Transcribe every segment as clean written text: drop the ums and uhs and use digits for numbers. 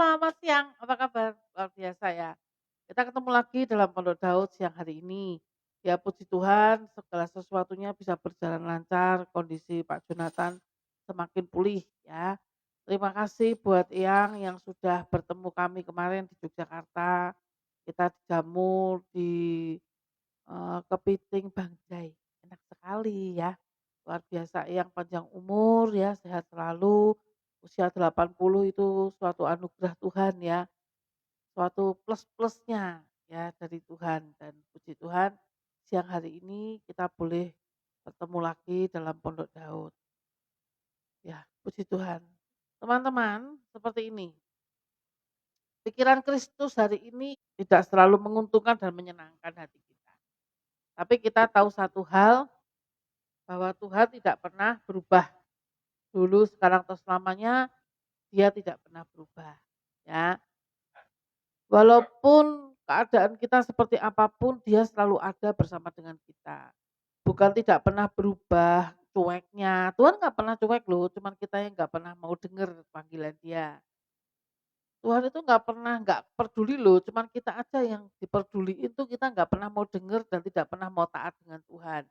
selamat siang, apa kabar? Luar biasa ya. Kita ketemu lagi dalam Pondok Daud siang hari ini. Ya puji Tuhan, segala sesuatunya bisa berjalan lancar, kondisi Pak Jonathan semakin pulih ya. Terima kasih buat yang sudah bertemu kami kemarin di Yogyakarta. Kita dijamu di kepiting Bangjai, enak sekali ya. Luar biasa yang panjang umur ya, sehat selalu, usia 80 itu suatu anugerah Tuhan ya, suatu plus-plusnya ya dari Tuhan dan puji Tuhan siang hari ini kita boleh bertemu lagi dalam Pondok Daud. Ya, puji Tuhan. Teman-teman, seperti ini, pikiran Kristus hari ini tidak selalu menguntungkan dan menyenangkan hati kita. Tapi kita tahu satu hal, bahwa Tuhan tidak pernah berubah. Dulu, sekarang, atau selamanya, Dia tidak pernah berubah. Ya, walaupun keadaan kita seperti apapun, Dia selalu ada bersama dengan kita. Bukan tidak pernah berubah cueknya. Tuhan nggak pernah cuek loh, cuman kita yang nggak pernah mau dengar panggilan Dia. Tuhan itu nggak pernah nggak peduli loh, cuman kita aja yang diperduliin tuh kita nggak pernah mau dengar dan tidak pernah mau taat dengan Tuhan.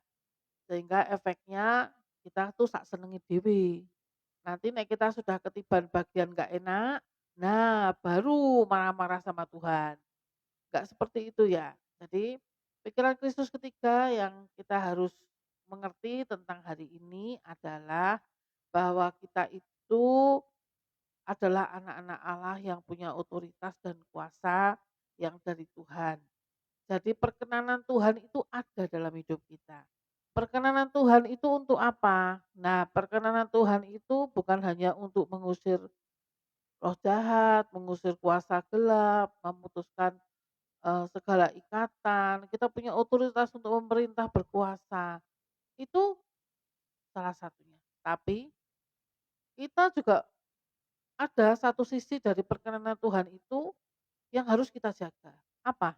Sehingga efeknya kita tuh sak senengi dewe. Nanti nek kita sudah ketiban bagian nggak enak, nah baru marah-marah sama Tuhan. Nggak seperti itu ya. Jadi pikiran Kristus ketiga yang kita harus mengerti tentang hari ini adalah bahwa kita itu adalah anak-anak Allah yang punya otoritas dan kuasa yang dari Tuhan. Jadi perkenanan Tuhan itu ada dalam hidup kita. Perkenanan Tuhan itu untuk apa? Nah, perkenanan Tuhan itu bukan hanya untuk mengusir roh jahat, mengusir kuasa gelap, memutuskan segala ikatan. Kita punya otoritas untuk memerintah berkuasa. Itu salah satunya. Tapi kita juga ada satu sisi dari perkenanan Tuhan itu yang harus kita jaga. Apa?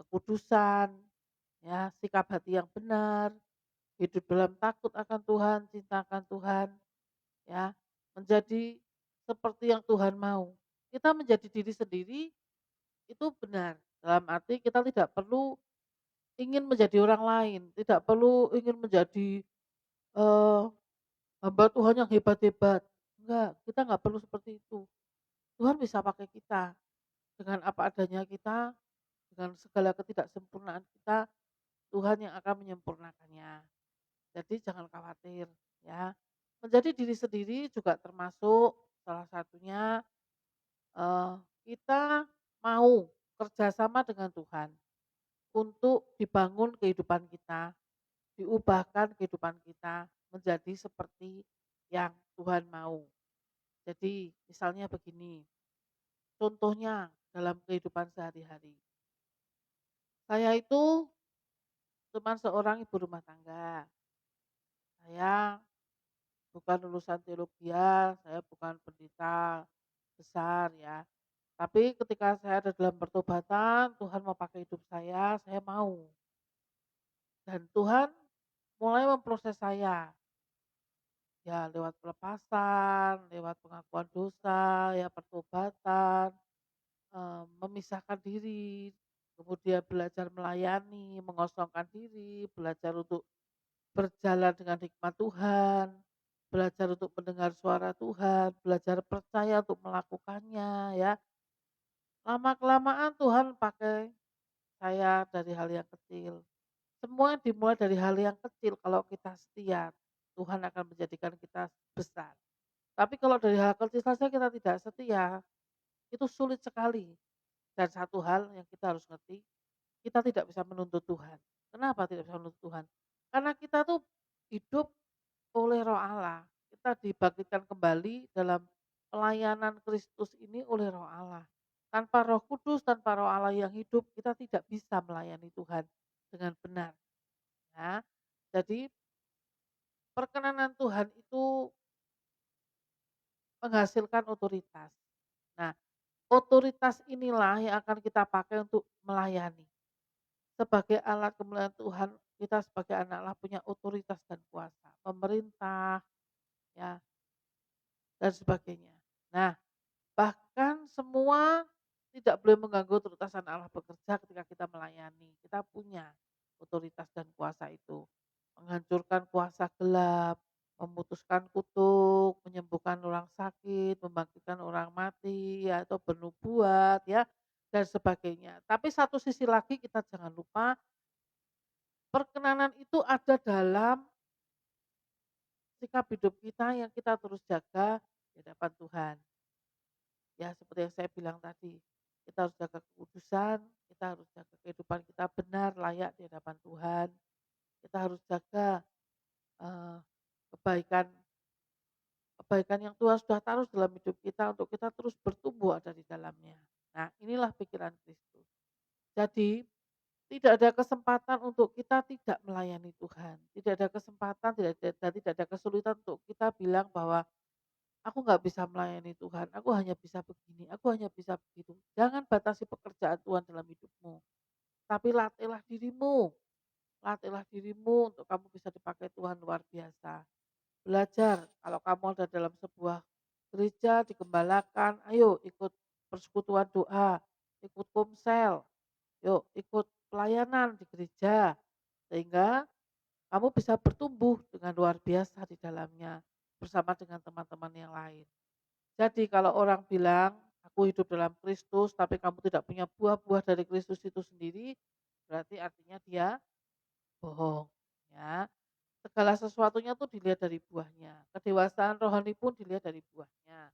Kekudusan, ya, sikap hati yang benar, hidup dalam takut akan Tuhan, cinta akan Tuhan, ya, menjadi seperti yang Tuhan mau. Kita menjadi diri sendiri itu benar, dalam arti kita tidak perlu ingin menjadi orang lain, tidak perlu ingin menjadi, eee, hamba Tuhan yang hebat-hebat, enggak, kita nggak perlu seperti itu. Tuhan bisa pakai kita, dengan apa adanya kita, dengan segala ketidaksempurnaan kita, Tuhan yang akan menyempurnakannya. Jadi jangan khawatir ya. Menjadi diri sendiri juga termasuk salah satunya, eee, kita mau kerjasama dengan Tuhan untuk dibangun kehidupan kita, diubahkan kehidupan kita menjadi seperti yang Tuhan mau. Jadi misalnya begini, contohnya dalam kehidupan sehari-hari. Saya itu cuma seorang ibu rumah tangga. Saya bukan lulusan teologi, saya bukan pendeta besar ya. Tapi ketika saya ada dalam pertobatan, Tuhan mau pakai hidup saya mau. Dan Tuhan mulai memproses saya, ya lewat pelepasan, lewat pengakuan dosa, ya pertobatan, memisahkan diri, kemudian belajar melayani, mengosongkan diri, belajar untuk berjalan dengan hikmat Tuhan, belajar untuk mendengar suara Tuhan, belajar percaya untuk melakukannya ya. Lama-kelamaan Tuhan pakai saya dari hal yang kecil. Semua dimulai dari hal yang kecil, kalau kita setia, Tuhan akan menjadikan kita besar. Tapi kalau dari hal kecil saja kita tidak setia, itu sulit sekali. Dan satu hal yang kita harus ngerti, kita tidak bisa menuntut Tuhan. Kenapa tidak bisa menuntut Tuhan? Karena kita tuh hidup oleh Roh Allah. Kita dibangkitkan kembali dalam pelayanan Kristus ini oleh Roh Allah. Tanpa Roh Kudus, tanpa Roh Allah yang hidup, kita tidak bisa melayani Tuhan dengan benar. Ya. Jadi perkenanan Tuhan itu menghasilkan otoritas. Nah, otoritas inilah yang akan kita pakai untuk melayani. Sebagai alat kemuliaan Tuhan, kita sebagai anak Allah punya otoritas dan kuasa, pemerintah, ya, dan sebagainya. Nah, bahkan semua tidak boleh mengganggu otoritasan Allah bekerja ketika kita melayani. Kita punya otoritas dan kuasa itu. Menghancurkan kuasa gelap, memutuskan kutuk, menyembuhkan orang sakit, membangkitkan orang mati, ya, atau bernubuat, ya, dan sebagainya. Tapi satu sisi lagi kita jangan lupa perkenanan itu ada dalam sikap hidup kita yang kita terus jaga di hadapan Tuhan. Ya seperti yang saya bilang tadi, kita harus jaga kekudusan, kita harus jaga kehidupan kita benar, layak di hadapan Tuhan. Kita harus jaga eh, kebaikan kebaikan yang Tuhan sudah taruh dalam hidup kita untuk kita terus bertumbuh ada di dalamnya. Nah, inilah pikiran Kristus. Jadi, tidak ada kesempatan untuk kita tidak melayani Tuhan. Tidak ada kesempatan, tidak ada kesulitan untuk kita bilang bahwa aku nggak bisa melayani Tuhan, aku hanya bisa begini, aku hanya bisa begitu. Jangan batasi pekerjaan Tuhan dalam hidupmu. Tapi latihlah dirimu untuk kamu bisa dipakai Tuhan luar biasa. Belajar, kalau kamu ada dalam sebuah gereja, digembalakan, ayo ikut persekutuan doa, ikut komsel, yuk ikut pelayanan di gereja. Sehingga kamu bisa bertumbuh dengan luar biasa di dalamnya bersama dengan teman-teman yang lain. Jadi kalau orang bilang, aku hidup dalam Kristus, tapi kamu tidak punya buah-buah dari Kristus itu sendiri, berarti artinya dia bohong. Ya, segala sesuatunya tuh dilihat dari buahnya. Kedewasaan rohani pun dilihat dari buahnya.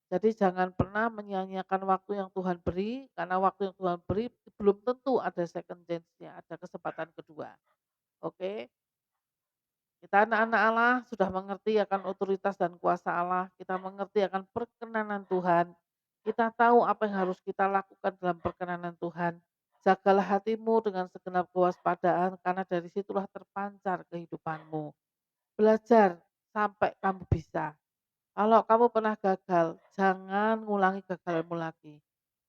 Jadi jangan pernah menyia-nyiakan waktu yang Tuhan beri, karena waktu yang Tuhan beri belum tentu ada second chance-nya, ada kesempatan kedua. Oke, kita anak-anak Allah sudah mengerti akan otoritas dan kuasa Allah, kita mengerti akan perkenanan Tuhan. Kita tahu apa yang harus kita lakukan dalam perkenanan Tuhan. Jagalah hatimu dengan segenap kewaspadaan karena dari situlah terpancar kehidupanmu. Belajar sampai kamu bisa. Kalau kamu pernah gagal, jangan ngulangi gagalmu lagi.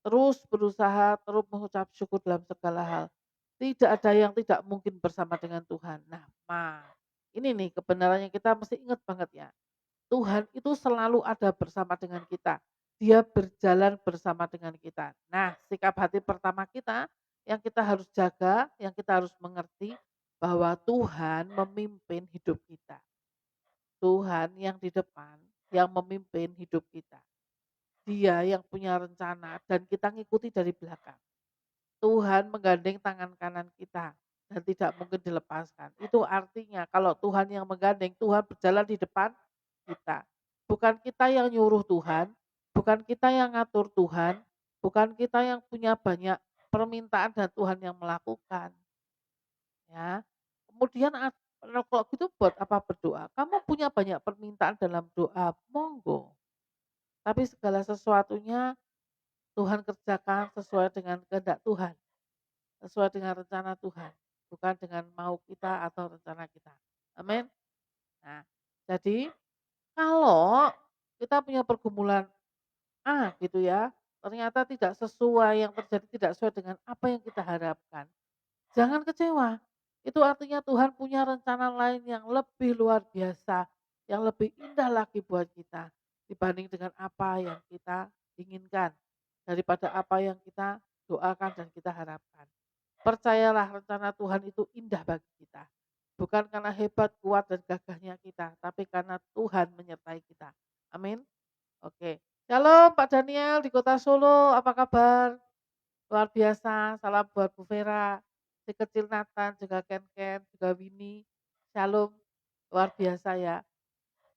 Terus berusaha, terus mengucap syukur dalam segala hal. Tidak ada yang tidak mungkin bersama dengan Tuhan. Nah, ini nih kebenaran yang kita mesti ingat banget ya. Tuhan itu selalu ada bersama dengan kita. Dia berjalan bersama dengan kita. Nah, sikap hati pertama kita yang kita harus jaga, yang kita harus mengerti bahwa Tuhan memimpin hidup kita. Tuhan yang di depan, yang memimpin hidup kita. Dia yang punya rencana dan kita ngikuti dari belakang. Tuhan menggandeng tangan kanan kita dan tidak mungkin dilepaskan. Itu artinya kalau Tuhan yang menggandeng, Tuhan berjalan di depan kita. Bukan kita yang nyuruh Tuhan, bukan kita yang ngatur Tuhan, bukan kita yang punya banyak permintaan dan Tuhan yang melakukan. Ya. Kemudian kalau gitu buat apa berdoa? Kamu punya banyak permintaan dalam doa, monggo. Tapi segala sesuatunya Tuhan kerjakan sesuai dengan kehendak Tuhan, sesuai dengan rencana Tuhan, bukan dengan mau kita atau rencana kita. Amin. Nah, jadi kalau kita punya pergumulan gitu ya, ternyata tidak sesuai, yang terjadi tidak sesuai dengan apa yang kita harapkan. Jangan kecewa. Itu artinya Tuhan punya rencana lain yang lebih luar biasa, yang lebih indah lagi buat kita dibanding dengan apa yang kita inginkan, daripada apa yang kita doakan dan kita harapkan. Percayalah rencana Tuhan itu indah bagi kita. Bukan karena hebat, kuat, dan gagahnya kita, tapi karena Tuhan menyertai kita. Amin. Oke. Shalom Pak Daniel di kota Solo, apa kabar? Luar biasa, salam buat Bu Vera, si kecil Nathan, juga Ken-Ken, juga Winnie. Shalom, luar biasa ya.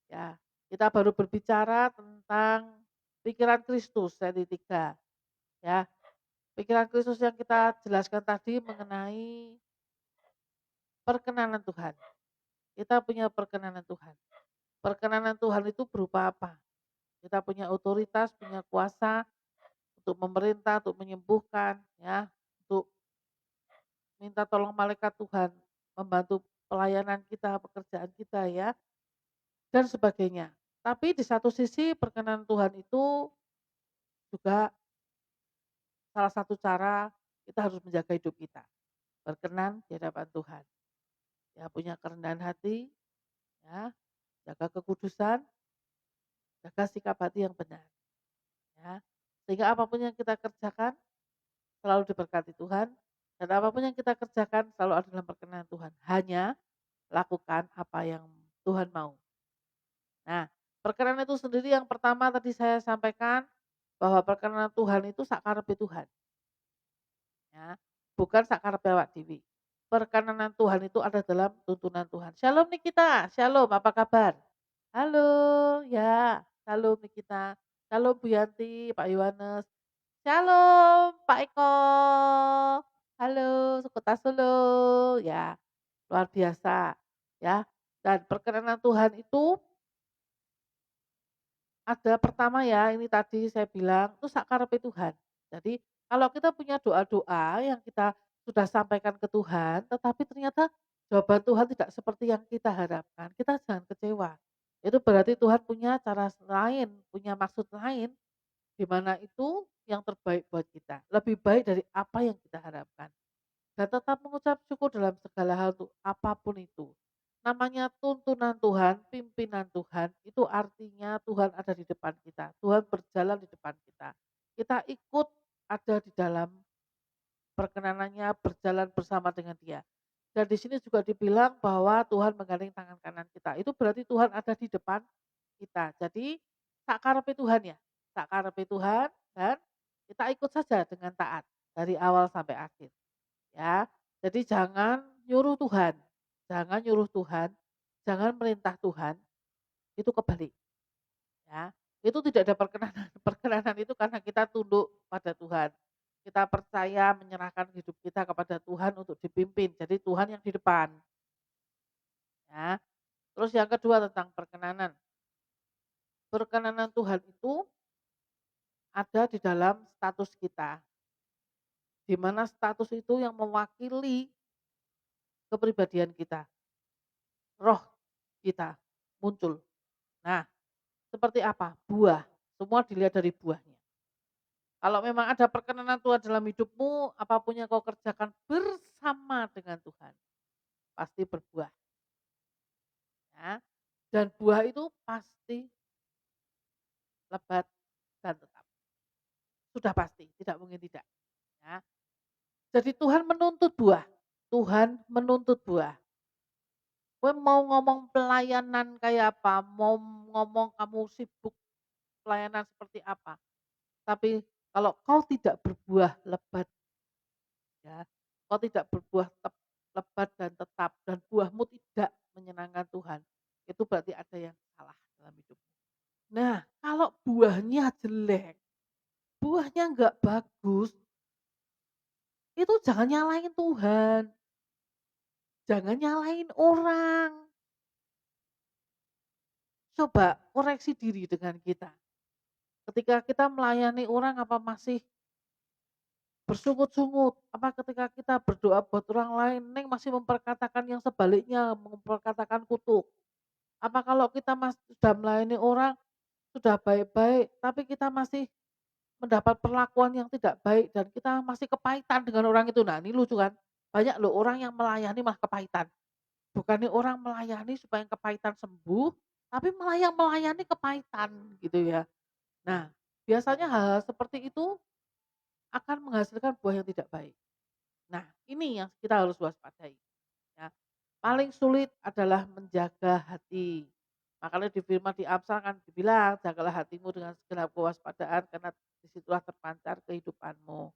Ya, kita baru berbicara tentang pikiran Kristus seri 3. Ya, pikiran Kristus yang kita jelaskan tadi mengenai perkenanan Tuhan. Kita punya perkenanan Tuhan. Perkenanan Tuhan itu berupa apa? Kita punya otoritas, punya kuasa untuk memerintah, untuk menyembuhkan, ya, untuk minta tolong malaikat Tuhan membantu pelayanan kita, pekerjaan kita ya, dan sebagainya. Tapi di satu sisi perkenanan Tuhan itu juga salah satu cara kita harus menjaga hidup kita. Berkenan di hadapan Tuhan. Ya, punya kerendahan hati, ya, jaga kekudusan, jaga sikap hati yang benar. Ya. Sehingga apapun yang kita kerjakan selalu diberkati Tuhan, dan apapun yang kita kerjakan selalu ada dalam perkenan Tuhan. Hanya lakukan apa yang Tuhan mau. Nah, perkenan itu sendiri yang pertama tadi saya sampaikan bahwa perkenan Tuhan itu sakarepe Tuhan, ya, bukan sakarepe awak dhewe. Perkenanan Tuhan itu ada dalam tuntunan Tuhan. Shalom Nikita, shalom, apa kabar? Halo, ya, shalom Nikita, shalom Bu Yanti, Pak Yohanes, shalom Pak Eko, halo Sukota Solo, ya, luar biasa, ya. Dan perkenanan Tuhan itu ada pertama ya, ini tadi saya bilang itu sakarepe Tuhan. Jadi kalau kita punya doa-doa yang kita sudah sampaikan ke Tuhan, tetapi ternyata jawaban Tuhan tidak seperti yang kita harapkan, kita jangan kecewa. Itu berarti Tuhan punya cara lain, punya maksud lain, di mana itu yang terbaik buat kita. Lebih baik dari apa yang kita harapkan. Dan tetap mengucap syukur dalam segala hal tuh, apapun itu. Namanya tuntunan Tuhan, pimpinan Tuhan, itu artinya Tuhan ada di depan kita. Tuhan berjalan di depan kita. Kita ikut ada di dalam perkenanannya, berjalan bersama dengan dia. Dan di sini juga dibilang bahwa Tuhan menggandeng tangan kanan kita. Itu berarti Tuhan ada di depan kita. Jadi sakarepe Tuhan ya. Sakarepe Tuhan dan kita ikut saja dengan taat dari awal sampai akhir. Ya, jadi jangan nyuruh Tuhan, jangan nyuruh Tuhan, jangan merintah Tuhan, itu kebalik, ya. Itu tidak ada perkenanan, perkenanan itu karena kita tunduk pada Tuhan. Kita percaya menyerahkan hidup kita kepada Tuhan untuk dipimpin, jadi Tuhan yang di depan, ya. Terus yang kedua tentang perkenanan. Perkenanan Tuhan itu ada di dalam status kita, di mana status itu yang mewakili kepribadian kita, roh kita muncul. Nah, seperti apa? Buah, semua dilihat dari buahnya. Kalau memang ada perkenanan Tuhan dalam hidupmu, apapun yang kau kerjakan bersama dengan Tuhan, pasti berbuah. Ya. Dan buah itu pasti lebat dan tetap. Sudah pasti, tidak mungkin tidak. Ya. Jadi Tuhan menuntut buah. Tuhan menuntut buah. Gue mau ngomong pelayanan kayak apa, mau ngomong kamu sibuk pelayanan seperti apa. Tapi kalau kau tidak berbuah lebat, ya, kau tidak berbuah lebat dan tetap dan buahmu tidak menyenangkan Tuhan, itu berarti ada yang salah dalam hidupmu. Nah, kalau buahnya jelek, buahnya nggak bagus, itu jangan nyalain Tuhan, jangan nyalain orang. Coba koreksi diri dengan kita. Ketika kita melayani orang apa masih bersungut-sungut, apa ketika kita berdoa buat orang lain, Neng masih memperkatakan yang sebaliknya, memperkatakan kutuk. Apa kalau kita sudah melayani orang, sudah baik-baik, tapi kita masih mendapat perlakuan yang tidak baik dan kita masih kepahitan dengan orang itu. Nah ini lucu kan, banyak loh orang yang melayani malah kepahitan. Bukannya orang melayani supaya yang kepahitan sembuh, tapi malah yang melayani kepahitan gitu ya. Nah biasanya hal-hal seperti itu akan menghasilkan buah yang tidak baik. Nah, ini yang kita harus waspadai, ya. Paling sulit adalah menjaga hati. Makanya di firman di Amsal kan dibilang, jagalah hatimu dengan segenap kewaspadaan karena disitulah terpancar kehidupanmu.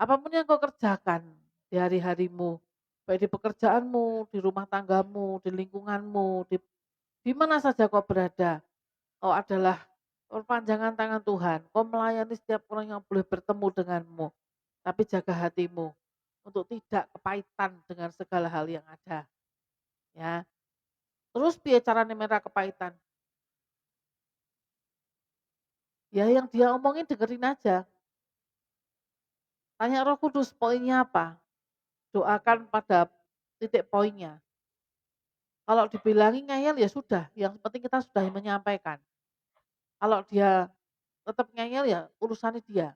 Apapun yang kau kerjakan di hari-harimu, baik di pekerjaanmu, di rumah tanggamu, di lingkunganmu, di mana saja kau berada, kau adalah perpanjangan tangan Tuhan. Kau melayani setiap orang yang boleh bertemu denganmu. Tapi jaga hatimu untuk tidak kepahitan dengan segala hal yang ada. Ya. Terus piye carane merah kepahitan? Ya yang dia omongin dengerin aja. Tanya Roh Kudus poinnya apa? Doakan pada titik poinnya. Kalau dibilangin ngeyel ya sudah, yang penting kita sudah menyampaikan. Kalau dia tetap ngeyel ya urusannya dia.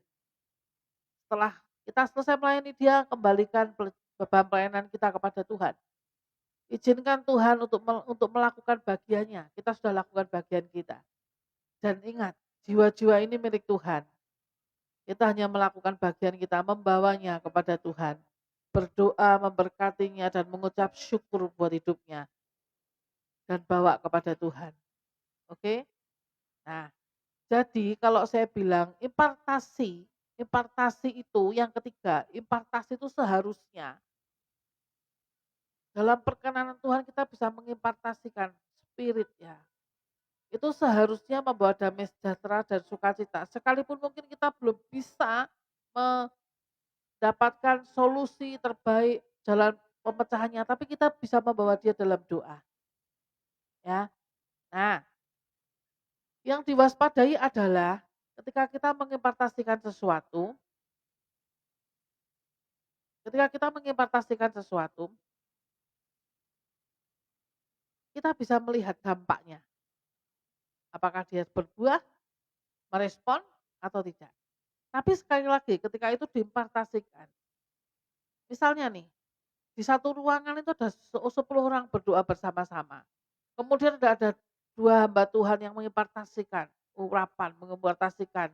Setelah kita selesai melayani dia, kembalikan beban pelayanan kita kepada Tuhan. Izinkan Tuhan untuk melakukan bagiannya. Kita sudah lakukan bagian kita. Dan ingat, jiwa-jiwa ini milik Tuhan. Kita hanya melakukan bagian kita, membawanya kepada Tuhan. Berdoa, memberkatinya, dan mengucap syukur buat hidupnya. Dan bawa kepada Tuhan. Oke? Nah, jadi kalau saya bilang impartasi, impartasi itu yang ketiga, impartasi itu seharusnya dalam perkenanan Tuhan kita bisa mengimpartasikan spirit ya. Itu seharusnya membawa damai sejahtera dan sukacita. Sekalipun mungkin kita belum bisa mendapatkan solusi terbaik jalan pemecahannya, tapi kita bisa membawa dia dalam doa. Ya. Nah, yang diwaspadai adalah ketika kita mengimpartasikan sesuatu, ketika kita mengimpartasikan sesuatu, kita bisa melihat dampaknya. Apakah dia berbuah, merespon, atau tidak. Tapi sekali lagi ketika itu diimpartasikan, misalnya nih, di satu ruangan itu ada 10 orang berdoa bersama-sama. Kemudian ada 2 hamba Tuhan yang mengimpartasikan urapan, mengimpartasikan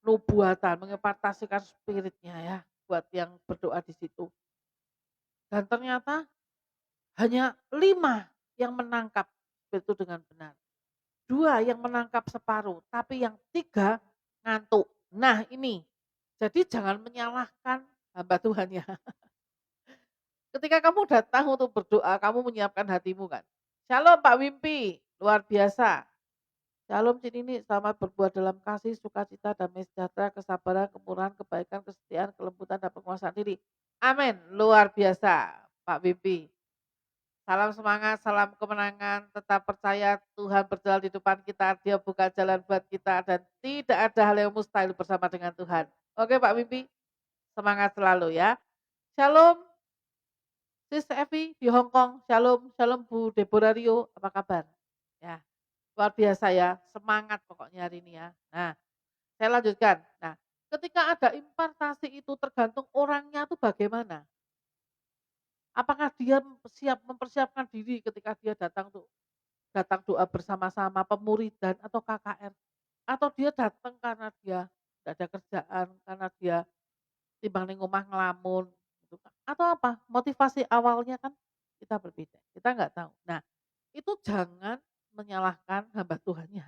nubuatan, mengimpartasikan spiritnya ya, buat yang berdoa di situ. Dan ternyata hanya 5 yang menangkap itu dengan benar. 2 yang menangkap separuh, tapi yang 3 ngantuk. Nah ini, jadi jangan menyalahkan hamba Tuhan ya. Ketika kamu datang untuk berdoa, kamu menyiapkan hatimu kan. Shalom Pak Wimpi, luar biasa. Shalom Cinini, selamat berbuat dalam kasih, sukacita, damai sejahtera, kesabaran, kemurahan, kebaikan, kesetiaan, kelembutan, dan penguasaan diri. Amin, luar biasa Pak Wimpi. Salam semangat, salam kemenangan, tetap percaya Tuhan berjalan di depan kita, Dia buka jalan buat kita, dan tidak ada hal yang mustahil bersama dengan Tuhan. Oke Pak Wimpi, semangat selalu ya. Shalom, Sis Evi di Hong Kong, shalom, shalom Bu Deborah Rio, apa kabar? Ya, luar biasa ya, semangat pokoknya hari ini ya. Nah, saya lanjutkan. Nah, ketika ada impartasi itu tergantung orangnya tuh bagaimana. Apakah dia siap mempersiapkan diri ketika dia datang doa bersama-sama pemuridan atau KKR, atau dia datang karena dia tidak ada kerjaan, karena dia timbang ning omah ngelamun gitu kan, atau apa, motivasi awalnya kan kita berbeda, kita nggak tahu. Nah, itu jangan menyalahkan hamba Tuhannya.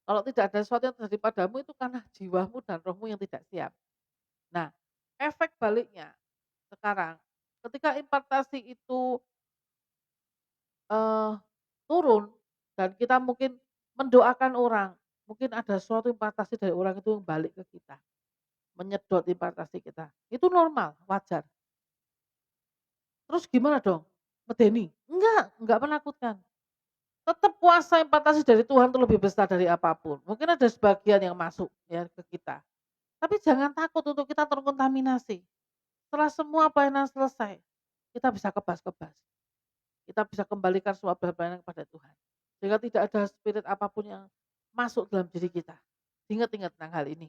Kalau tidak ada sesuatu yang terjadi padamu itu karena jiwamu dan rohmu yang tidak siap. Nah, efek baliknya sekarang ketika impartasi itu Eee, turun dan kita mungkin mendoakan orang, mungkin ada suatu impartasi dari orang itu yang balik ke kita, menyedot impartasi kita. Itu normal, wajar. Terus gimana dong? Medeni? Enggak menakutkan. Tetap kuasa impartasi dari Tuhan itu lebih besar dari apapun. Mungkin ada sebagian yang masuk ya ke kita. Tapi jangan takut untuk kita terkontaminasi. Setelah semua pelayanan selesai, kita bisa kebas-kebas. Kita bisa kembalikan semua pelayanan kepada Tuhan. Sehingga tidak ada spirit apapun yang masuk dalam diri kita. Ingat-ingat tentang hal ini.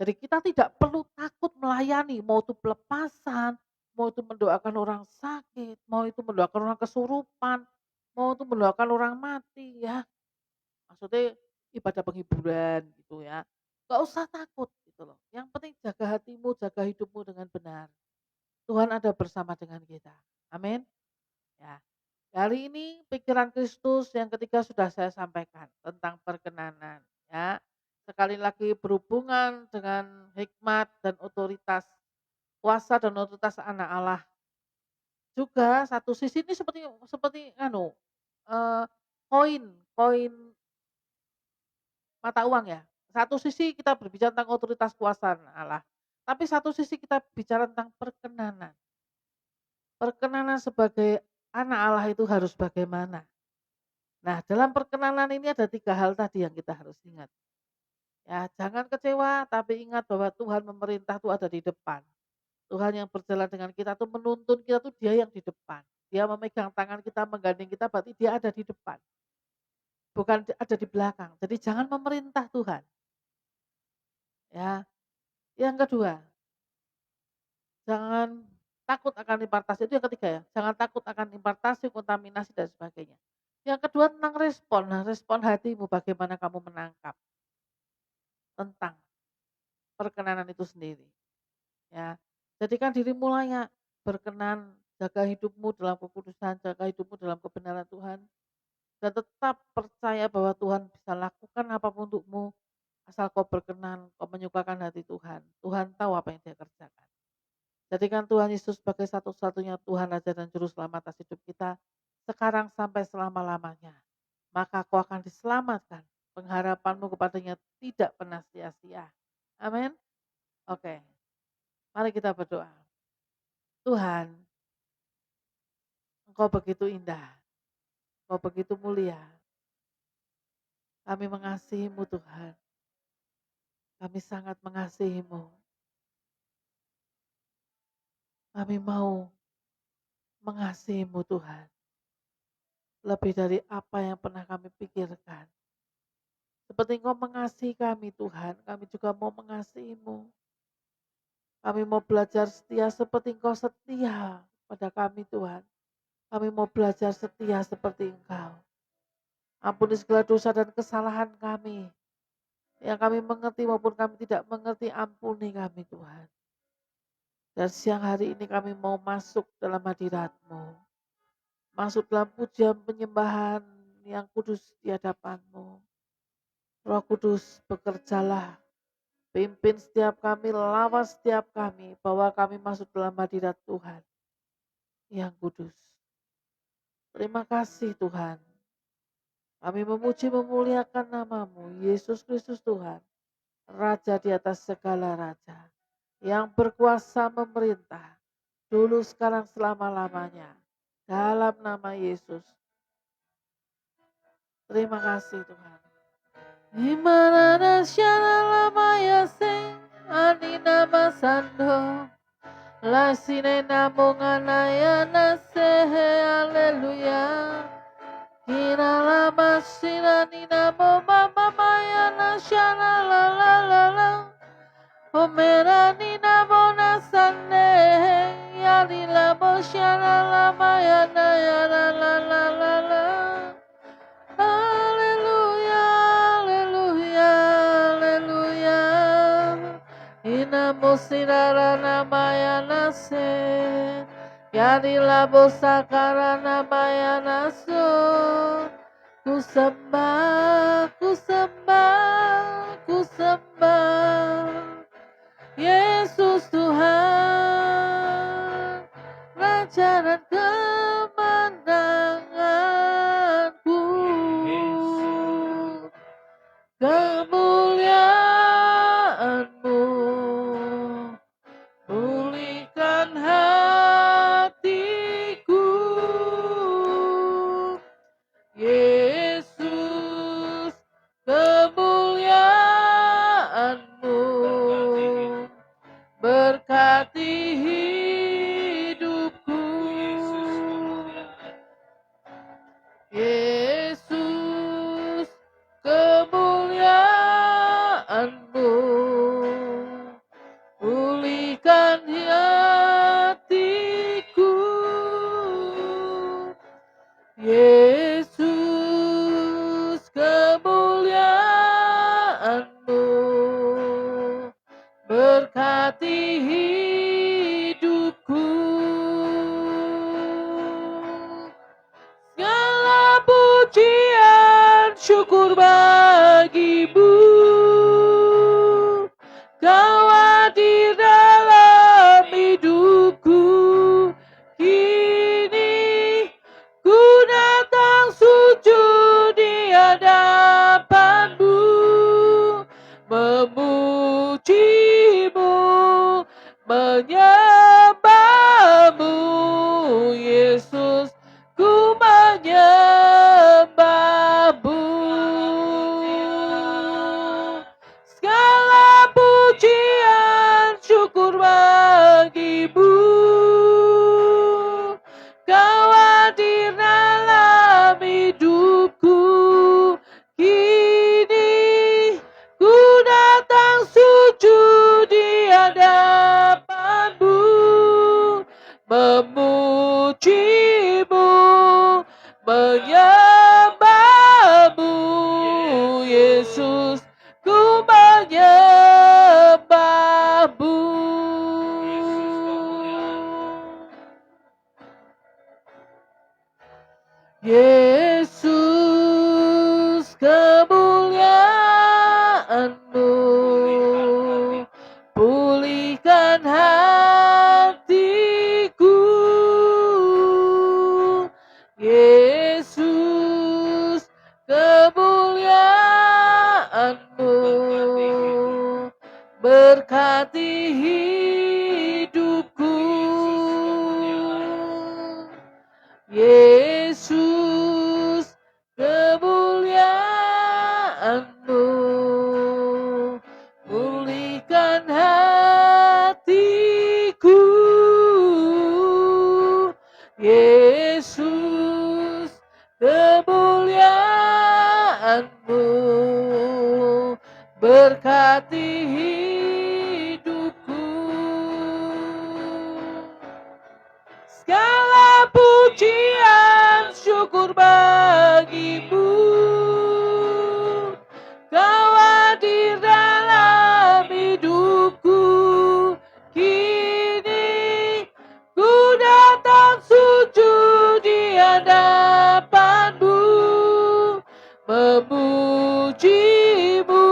Jadi kita tidak perlu takut melayani, mau itu pelepasan, mau itu mendoakan orang sakit, mau itu mendoakan orang kesurupan, mau itu mendoakan orang mati ya. Maksudnya ibadah penghiburan gitu ya. Gak usah takut gitu loh. Yang penting jaga hatimu, jaga hidupmu dengan benar. Tuhan ada bersama dengan kita. Amin. Ya. Hari ini pikiran Kristus yang ketiga sudah saya sampaikan tentang perkenanan ya. Sekali lagi berhubungan dengan hikmat dan otoritas, kuasa dan otoritas anak Allah. Juga satu sisi ini seperti seperti eee, koin koin mata uang ya. Satu sisi kita berbicara tentang otoritas kuasa Allah, tapi satu sisi kita bicara tentang perkenanan. Perkenanan sebagai anak Allah itu harus bagaimana? Nah, dalam perkenanan ini ada 3 hal tadi yang kita harus ingat. Ya, jangan kecewa, tapi ingat bahwa Tuhan memerintah itu ada di depan. Tuhan yang berjalan dengan kita tuh menuntun kita tuh dia yang di depan. Dia memegang tangan kita, menggandeng kita, berarti dia ada di depan. Bukan ada di belakang. Jadi jangan memerintah Tuhan. Ya. Yang kedua, jangan takut akan impartasi, itu yang ketiga ya. Jangan takut akan impartasi, kontaminasi dan sebagainya. Yang kedua tentang respon. Nah, respon hatimu bagaimana kamu menangkap tentang perkenanan itu sendiri. Ya, jadikan dirimu layak berkenan, jaga hidupmu dalam kekudusan, jaga hidupmu dalam kebenaran Tuhan, dan tetap percaya bahwa Tuhan bisa lakukan apapun untukmu, asal kau berkenan, kau menyukakan hati Tuhan. Tuhan tahu apa yang dia kerjakan. Jadikan Tuhan Yesus sebagai satu-satunya Tuhan, Raja dan Juru Selamat atas hidup kita, sekarang sampai selama-lamanya. Maka kau akan diselamatkan. Pengharapanmu kepadanya tidak pernah sia-sia. Amin. Oke, mari kita berdoa. Tuhan, Engkau begitu indah, Engkau begitu mulia. Kami mengasihi-Mu Tuhan. Kami sangat mengasihi-Mu. Kami mau mengasihi-Mu Tuhan. Lebih dari apa yang pernah kami pikirkan. Seperti Engkau mengasihi kami Tuhan, kami juga mau mengasihi-Mu. Kami mau belajar setia seperti Engkau setia pada kami Tuhan. Kami mau belajar setia seperti Engkau. Ampuni segala dosa dan kesalahan kami. Yang kami mengerti maupun kami tidak mengerti, ampuni kami Tuhan. Dan siang hari ini kami mau masuk dalam hadirat-Mu. Masuk dalam pujian penyembahan yang kudus di hadapan-Mu. Roh Kudus, bekerjalah. Pimpin setiap kami, lawan setiap kami, bahwa kami masuk dalam hadirat Tuhan yang kudus. Terima kasih Tuhan. Kami memuji memuliakan nama-Mu, Yesus Kristus Tuhan, Raja di atas segala raja, yang berkuasa memerintah, dulu sekarang selama-lamanya, dalam nama Yesus. Terima kasih Tuhan. Imana nasyana lama ya sing anina masando lasine namungana ya nasehe haleluya kina lama sinani namo mama maya nasyana la la la la omera ni namo nasane ya ni lamo syana lama ya na ya la la la la la. Haleluya, haleluya, haleluya. Inamo sinara namaya nase. Yadila bosakara namaya naso. Ku sembah, ku sembah, ku sembah. Yesus Tuhan, Raja dan kemenanganku. Kemuliaan-Mu pulihkan hatiku. Yesus, kemuliaan-Mu berkati hidupku. Yesus, kemuliaan-Mu pulihkan hatiku. Yesus, kemuliaan-Mu berkati hidupku. Segala pujian syukur bagi-Mu. Kau hadir dalam hidupku. Kini ku datang sujud di hadapan-Mu, memuji-Mu, menyembah-Mu. Yesus, ku menyembah-Mu. Segala pujian pulihkan hatiku, Yesus, kemuliaan-Mu berkati hidupku, Yesus, kemuliaan-Mu pulihkan hatiku, Yesus, kemuliaan-Mu berkati hidupku. Segala pujian syukur bagi-Mu, Kau hadir dalam hidupku. Kini ku datang sujud di hadapan-Mu, memuji-Mu,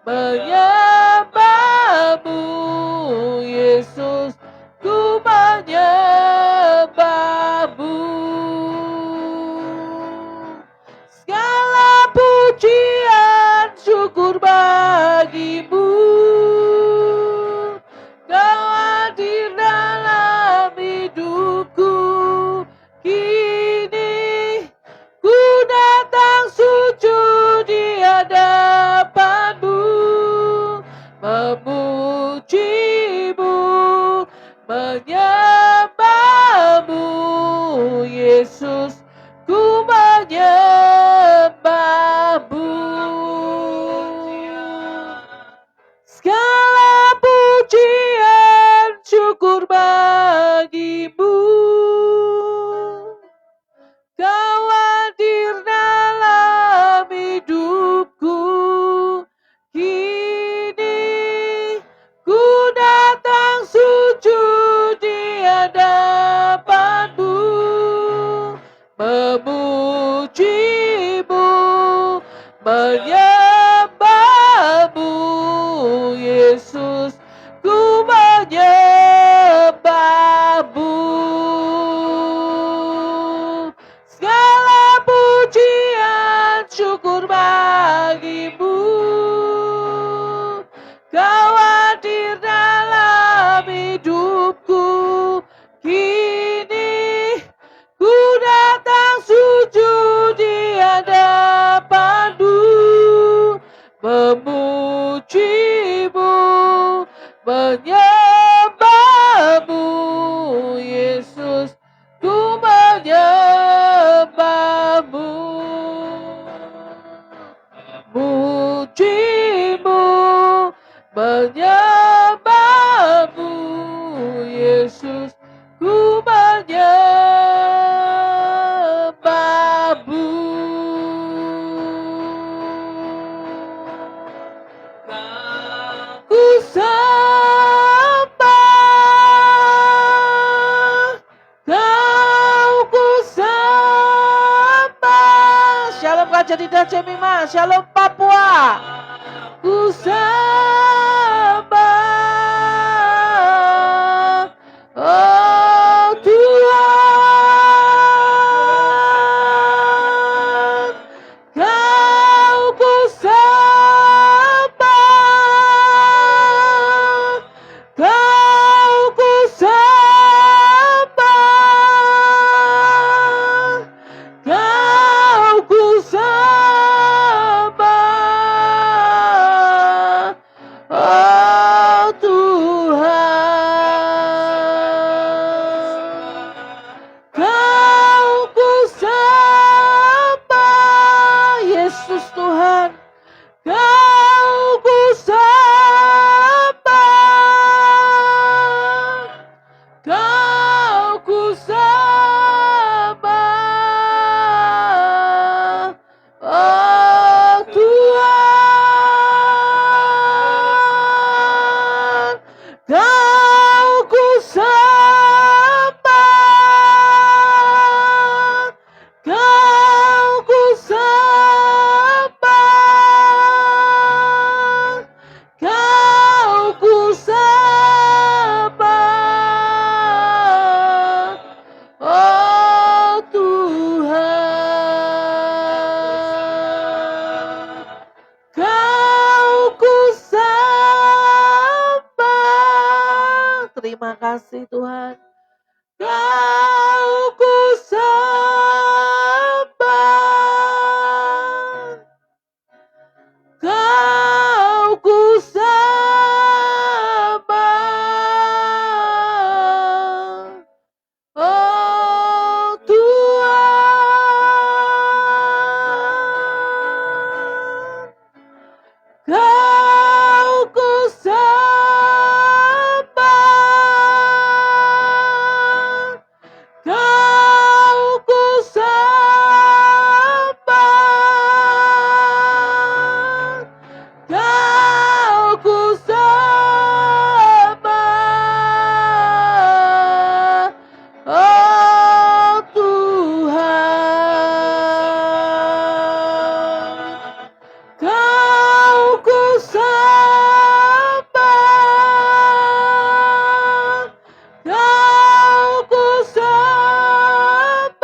menyembah-Mu, Yesus, ku menyembah-Mu. Segala pujian syukur bagi-Mu, Kau hadir dalam hidupku. Kini ku datang sujud di hadapan-Mu, memuji-Mu, menyembah-Mu, Yesus, ku menyembah-Mu. Segala pujian syukur bagi-Mu, Kau hadir dalam hidupku. Kini ku datang sujud di hadapan-Mu, memuji-Mu, menyembah-Mu, Yesus, ku menyembah-Mu. Segala pujian syukur bagi-Mu, Kau hadir dalam hidupku. Kini ku datang sujud di hadapan-Mu, memuji-Mu, menyembah-Mu, Yesus, ku menyembah-Mu, muji-Mu, menyembah-Mu, Yesus, ku menyembah-Mu. Ku sembah, Kau ku sembah. Shalom Kajadidah Cemima, Shalom Papua. Ku sembah, oh Tuhan, Kau ku sembah, Kau ku sembah, Kau ku sembah, oh Tuhan, Kau ku sembah, Yesus Tuhan, Kau ku sembah, Kau ku sembah, oh Tuhan, Kau terima kasih Tuhan. Kau ku sembah, Kau ku sembah, oh Tuhan, Kau ku sembah, Kau ku sembah, Kau ku sembah, oh Tuhan, Kau ku sembah, Kau ku sembah,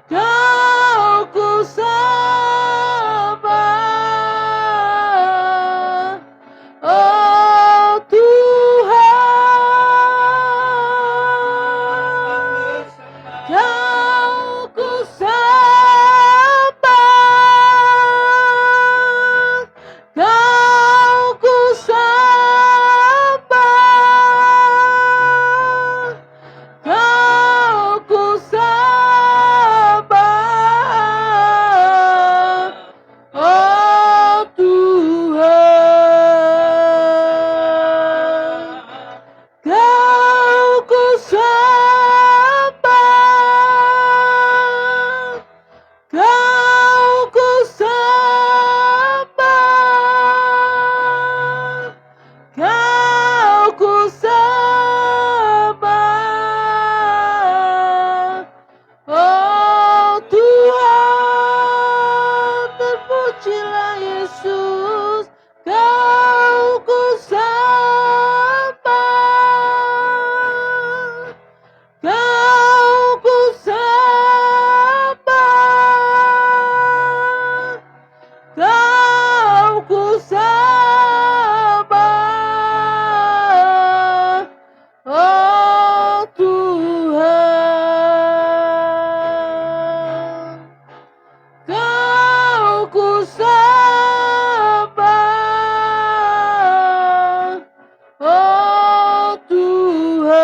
Kau ku sembah, oh Tuhan, Kau ku sembah, Kau ku sembah, Kau ku sembah, oh Tuhan, Kau ku sembah, Kau ku sembah, Kau ku sembah, oh Tuhan, terpujilah Yesus, Kau ku sembah, Kau ku sembah, Kau ku sembah, oh Tuhan, Kau ku sembah, oh Tuhan,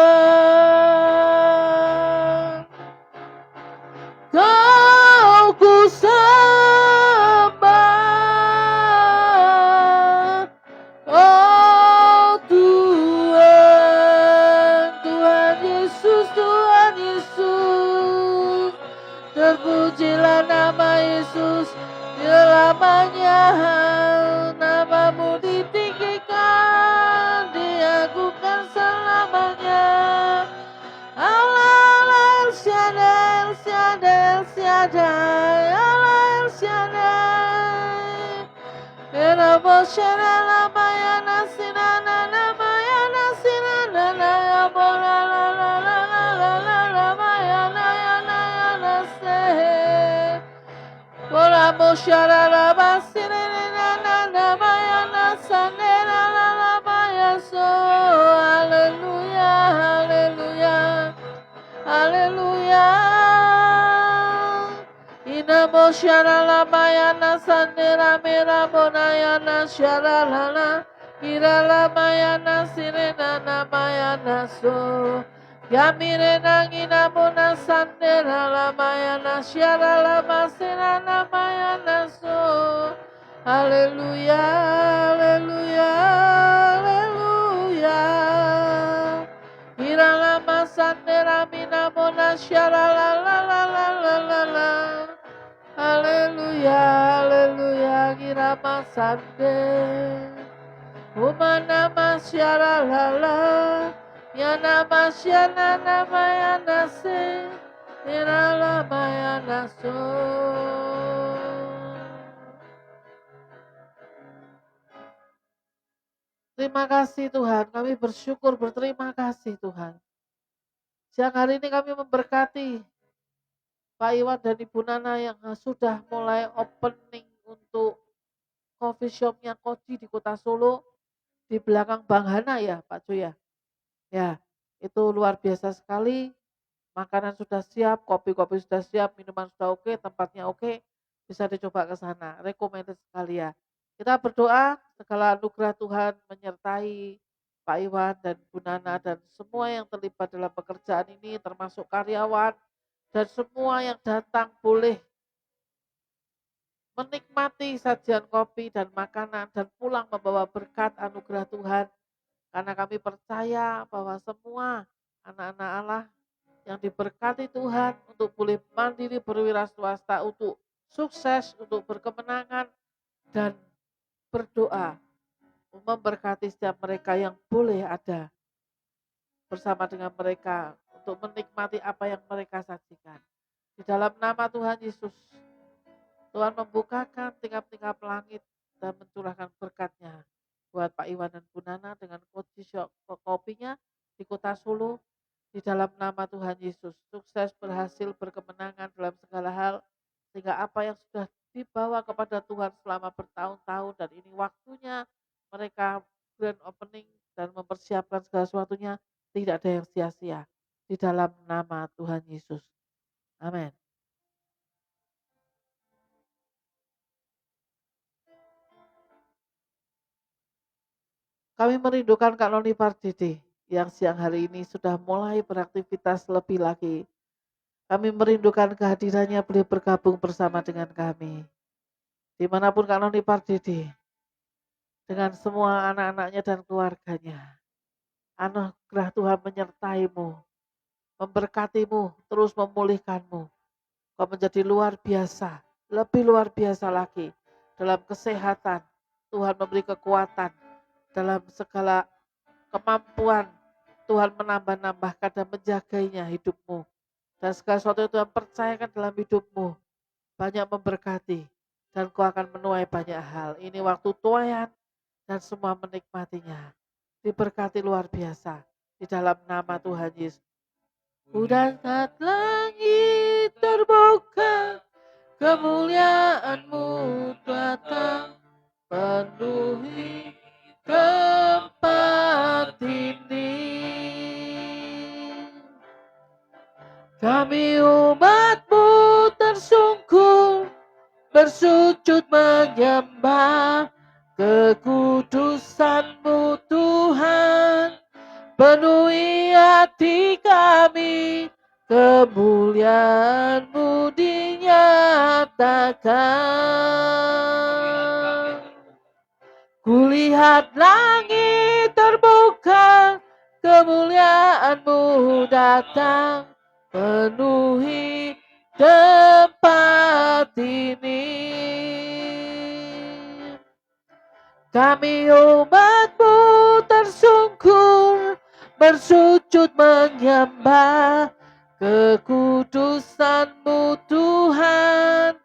Kau ku sembah, oh Tuhan, Tuhan Yesus, Tuhan Yesus, terpujilah nama Yesus selamanya, namamu ditinggikan, diagungkan selamanya. Allah El Shaddai, El Shaddai, El Shaddai, Allah El Shaddai. Erabo Shaddai Lamaya Nasina Namaya Nasina Naya Bola La La La La La La Lamaya Naya Naya Nase. Bola Moshara Labasina Namaya Nasanera La Lamaya So. Hallelujah, hallelujah. Hallelujah. Inamo sharala mayana sandera mera bonayana sharala. Irala mayana sirena na mayana so. Yamire nangina mona sandera la mayana sharala masera na mayana so. Hallelujah, hallelujah, hallelujah. Iralama sandera mina mona shara la la la la la la la. Haleluya, haleluya, irama sande. Umana masyara la la. Yana masyana nama yana se. Iralama yana so. Terima kasih Tuhan, kami bersyukur, berterima kasih Tuhan. Siang hari ini kami memberkati Pak Iwan dan Ibu Nana yang sudah mulai opening untuk coffee shopnya Koji di Kota Solo. di belakang Bang Hana ya Pak Cu ya. Ya, itu luar biasa sekali. Makanan sudah siap, kopi-kopi sudah siap, minuman sudah oke, tempatnya oke, bisa dicoba ke sana. Recommended sekali ya. Kita berdoa segala anugerah Tuhan menyertai Pak Iwan dan Bu Nana dan semua yang terlibat dalam pekerjaan ini termasuk karyawan dan semua yang datang boleh menikmati sajian kopi dan makanan dan pulang membawa berkat anugerah Tuhan. Karena kami percaya bahwa semua anak-anak Allah yang diberkati Tuhan untuk boleh mandiri berwira swasta, untuk sukses, untuk berkemenangan, dan berdoa memberkati setiap mereka yang boleh ada bersama dengan mereka untuk menikmati apa yang mereka sajikan. Di dalam nama Tuhan Yesus, Tuhan membukakan tingkap-tingkap langit dan mencurahkan berkat-Nya buat Pak Iwan dan Bu Nana dengan coffee shop kopinya di Kota Solo. Di dalam nama Tuhan Yesus, sukses, berhasil, berkemenangan dalam segala hal, sehingga apa yang sudah dibawa kepada Tuhan selama bertahun-tahun dan ini waktunya mereka grand opening dan mempersiapkan segala sesuatunya, tidak ada yang sia-sia. Di dalam nama Tuhan Yesus. Amin. Kami merindukan Kak Noni Pardede yang siang hari ini sudah mulai beraktivitas lebih lagi. Kami merindukan kehadirannya, beliau bergabung bersama dengan kami. Dimanapun Kak Noni Pardede, dengan semua anak-anaknya dan keluarganya. Anugerah Tuhan menyertaimu, memberkatimu, terus memulihkanmu. Kau menjadi luar biasa, lebih luar biasa lagi. Dalam kesehatan, Tuhan memberi kekuatan. Dalam segala kemampuan, Tuhan menambah-nambahkan dan menjagainya hidupmu. Dan segala sesuatu yang Tuhan percayakan dalam hidupmu, banyak memberkati. Dan kau akan menuai banyak hal. Ini waktu tuaian dan semua menikmatinya. Diberkati luar biasa. Di dalam nama Tuhan Yesus. Udah saat langit terbuka, kemuliaan-Mu datang, penuhi tempat ini. Kami umat-Mu tersungkur, bersujud menyembah kekudusan-Mu Tuhan. Penuhi hati kami, kemuliaan-Mu dinyatakan. Kulihat langit terbuka, kemuliaan-Mu datang, penuhi tempat ini. Kami umat-Mu tersungkur, bersujud menyembah kekudusan-Mu Tuhan.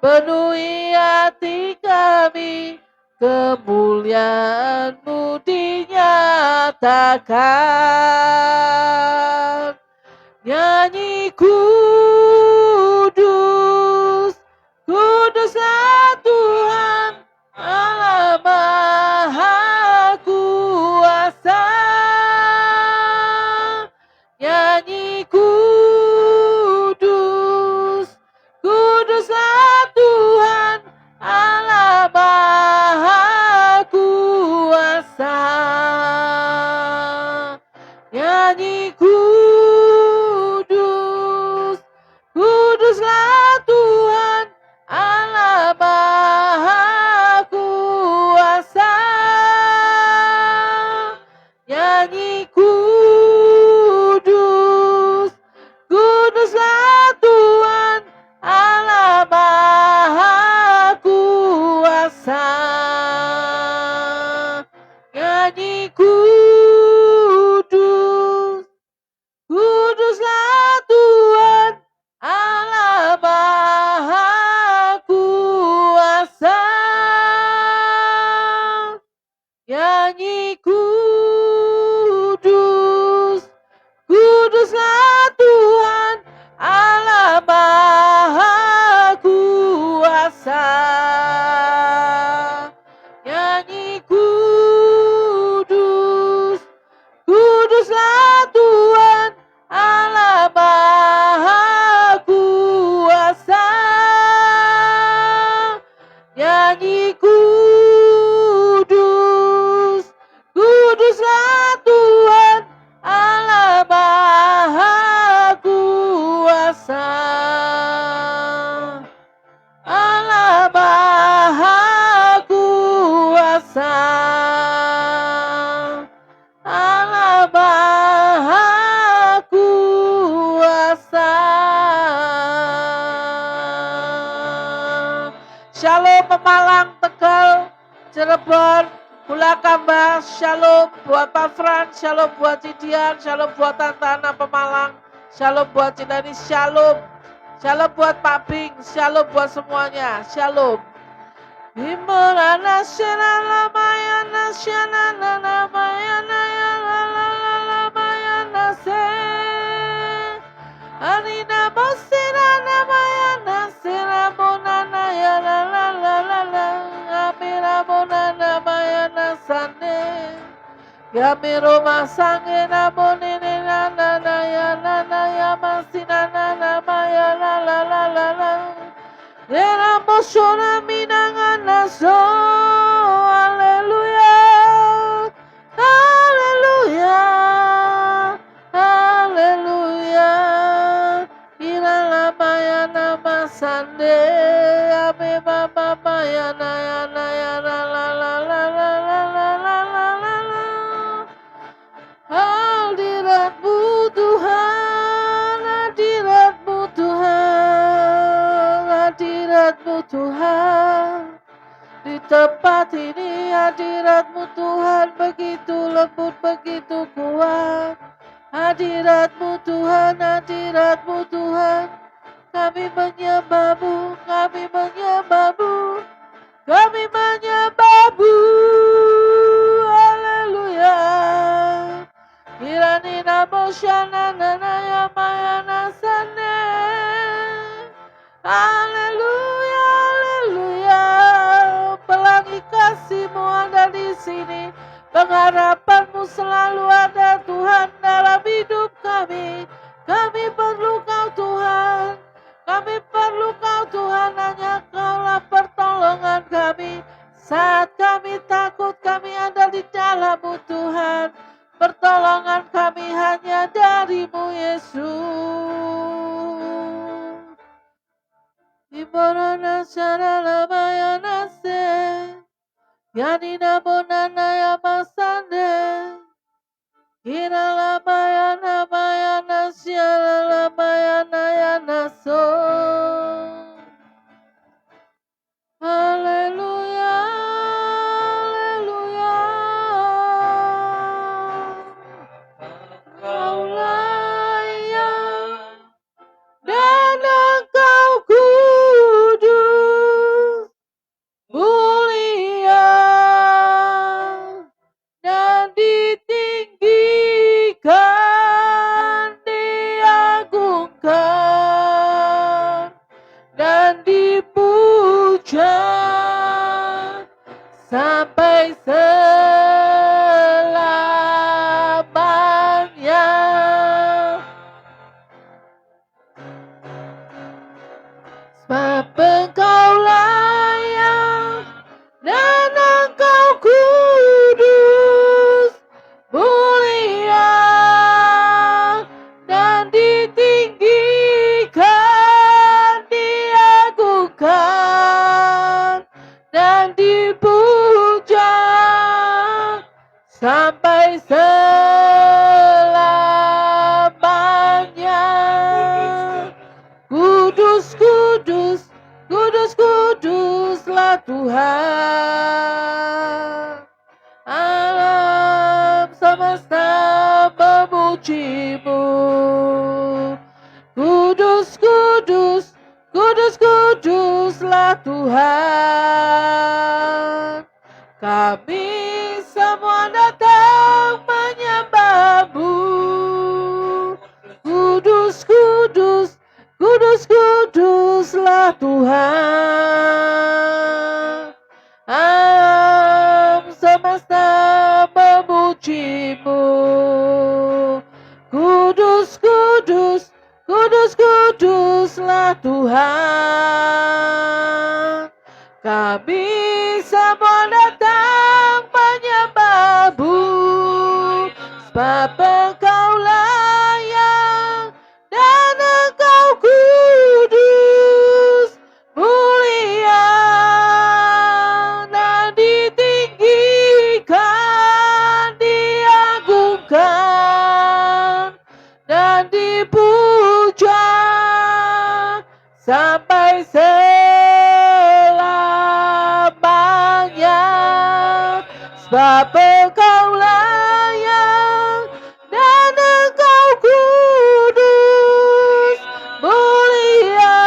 Penuhi hati kami, kemuliaan-Mu dinyatakan. Nyanyi kudus, kuduslah Tuhan Allah Maha Kuasa. Nyanyi kudus, kuduslah Tuhan Allah Maha Kuasa. Nyanyi kudus, kuduslah Tuhan Allah Maha Kuasa. Nyanyi kudus, kuduslah Tuhan Allah Maha Kuasa. Nyanyi kudus, kuduslah Tuhan Allah Maha Kuasa. Nyanyi kudus, kuduslah Tuhan Allah Maha Kuasa. Nyanyi kudus, Cirebon, Bulakamba, shalom buat Pak Fran, shalom buat Cidian, shalom buat Tante Ana Pemalang, shalom buat Cindani, shalom. Shalom buat Pak Bing, shalom buat semuanya, shalom. Himorana shalala mayana shalala mayana ya la la la la mayana se. Anina masira na mayana sira monana ya la la la la la. Amira monana mayana sane. Yamiro masange na monene na na na ya na na ya masina na na maya la la la la la. Era moshona minangana so. Hallelujah, hallelujah, hallelujah. Ira la maya na masande. Ame mama maya na ya na ya la la la la la la la la la la la. Hadiratmu Tuhan, hadiratmu Tuhan, hadiratmu Tuhan. Di tempat ini hadiratmu Tuhan begitu lembut, begitu kuat. Hadiratmu Tuhan, hadiratmu Tuhan. Kami menyembahmu, kami menyembahmu, kami menyembahmu. Haleluya. Irani namo shana nana ya maya nasane. Haleluya, haleluya. Pelangi kasih-Mu ada di sini. Pengharapan-Mu selalu ada Tuhan dalam hidup kami. Kami perlu Kau Tuhan. Kami perlu Kau Tuhan. Hanya Kaulah pertolongan kami. Saat kami takut kami ada di dalam-Mu Tuhan. Pertolongan kami hanya dari-Mu Yesus. Iborana syarala mayana se. Yanina monana ya masande. Irala mayana mayana syarala mayana yana so. Haleluya, haleluya. Kau layak dan Engkau kudus, mulia dan ditinggikan, diagungkan dan dipuja sampai selamanya. Sebab Engkau layak dan Engkau kudus, mulia dan ditinggikan, diagungkan dan dipuja sampai selamanya. Kudus, kudus, kudus, kuduslah Tuhan. Alam semesta memuji-Mu. Kudus, kudus, kudus, kuduslah Tuhan. Kami semua datang menyembah-Mu. Kudus, kudus, kudus, kuduslah Tuhan. Alam semesta memuji-Mu. Kudus, kudus, kudus, kuduslah Tuhan. Kami semua datang menyembah-Mu. Sebab Engkau layak dan Engkau kudus, mulia dan ditinggikan, diagungkan dan dipuja sampai selamanya. sebab Engkau layak dan Engkau kudus, mulia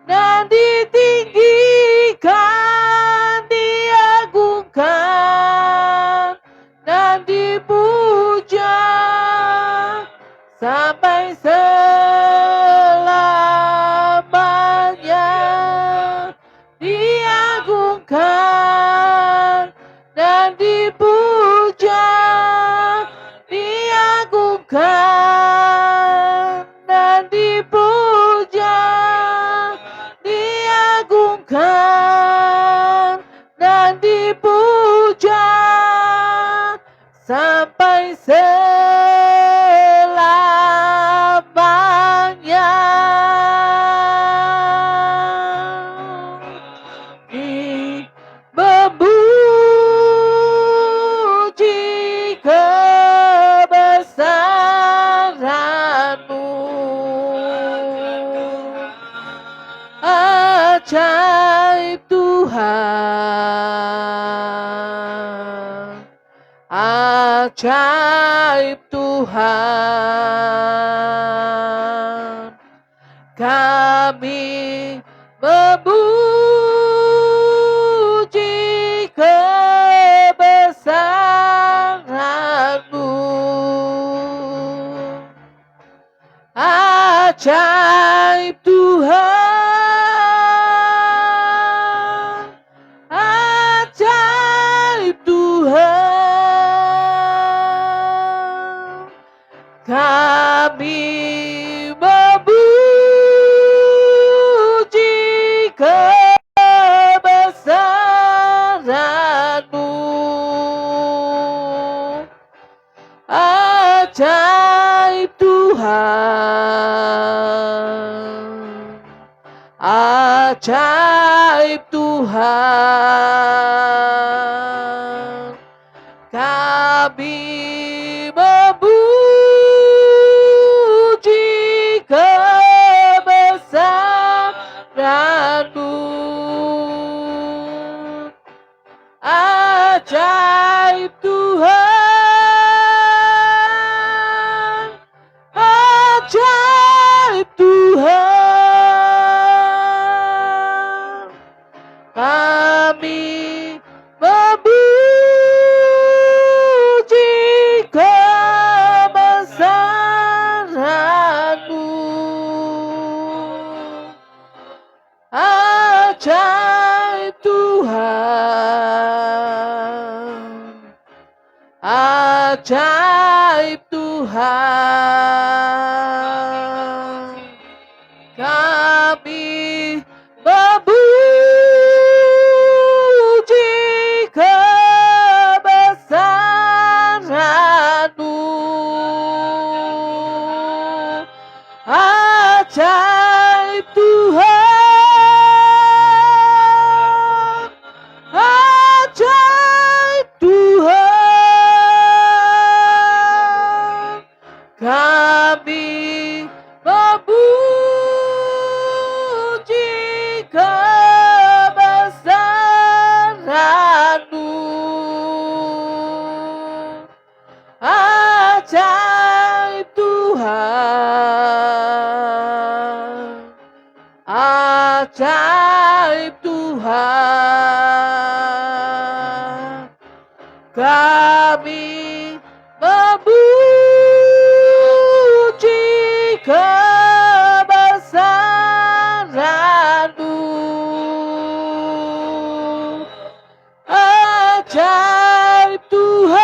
dan ditinggikan, diagungkan dan dipuja sampai selamanya, diagungkan dan dipuja, diagungkan dan dipuja, diagungkan dan dipuja sampai selamanya. Memuji kebesaran-Mu, ajaib Tuhan, ajaib Tuhan, kami memuji kebesaran-Mu, ajaib Tuhan, ajaib Tuhan, kami memuji kebesaran-Mu, ajaib Tuhan, ajaib Tuhan, kami memuji kebesaran-Mu, ajaib Tuhan, ajaib Tuhan, kami memuji kebesaran-Mu, ajaib Tuhan, ajaib Tuhan, kami memuji kebesaran-Mu, ajaib Tuhan, ajaib Tuhan, kami memuji kebesaran-Mu, ajaib Tuhan, ajaib Tuhan, kami memuji kebesaran-Mu, ajaib Tuhan,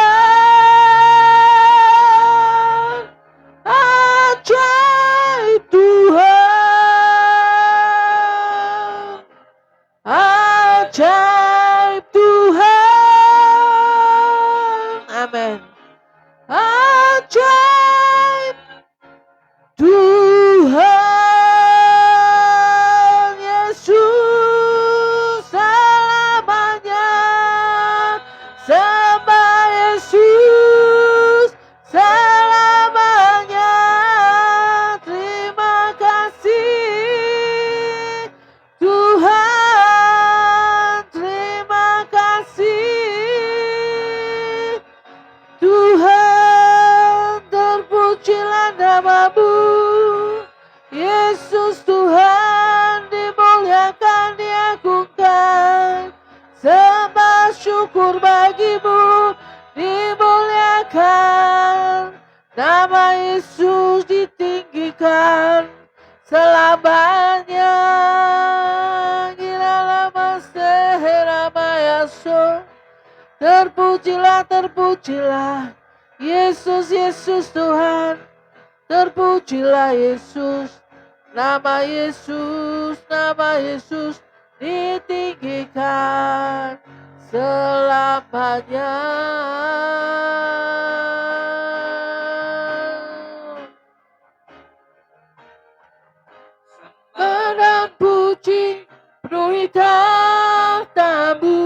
ajaib Tuhan, ajaib Tuhan, amin, ajaib Tuhan Yesus, selamanya, namamu. Yesus Tuhan dimuliakan, diagungkan. Sembah syukur bagimu, dimuliakan. Nama Yesus ditinggikan selamanya. Terpujilah, terpujilah Yesus, Yesus Tuhan. Terpujilah Yesus. Nama Yesus ditinggikan selamanya. Dan puji penuhi tahtamu.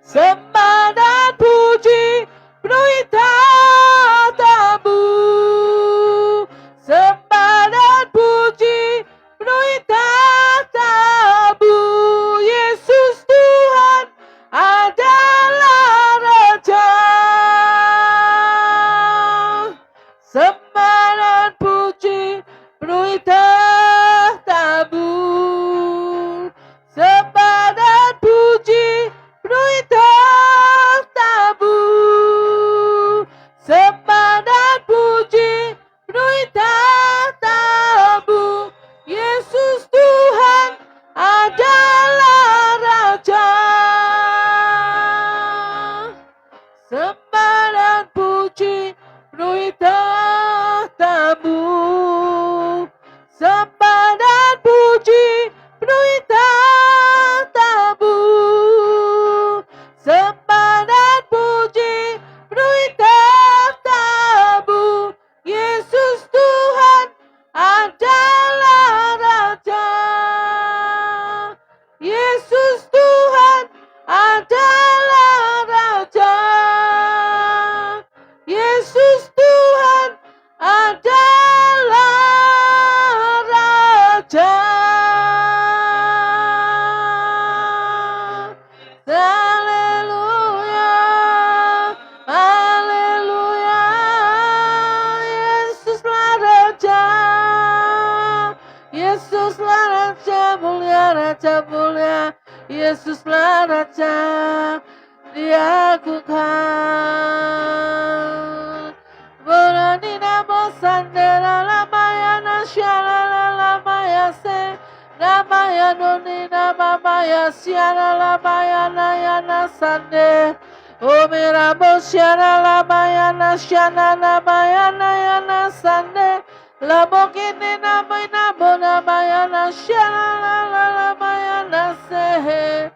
Sembah dan puji penuhi tahtamu. Sembah dan puji penuhi tahtamu. Yesus Tuhan adalah Raja. Sembah dan puji penuhi tahtamu. Sembah dan puji penuhi tahtamu. Sembah dan puji penuhi tahtamu. Yesus Tuhan adalah Raja. Sembah dan puji penuhi tahtamu. Sembah dan puji penuhi tahtamu. Sembah dan puji penuhi tahtamu. Yesus Tuhan adalah Raja. Yesus Tuhan adalah Raja. Yesus Tuhan adalah Raja. Haleluya, haleluya. Yesuslah Raja. Yesuslah Raja mulia, Raja mulia. Yesuslah Raja diagungkan. Berani namo sandera lamayana syalala lamaya se. Namaya noni nama maya siara lamayana yana sande. Omiramo syara lamayana syana namayana yana sande. Lamokini namay namo namayana syara lamayana sehe.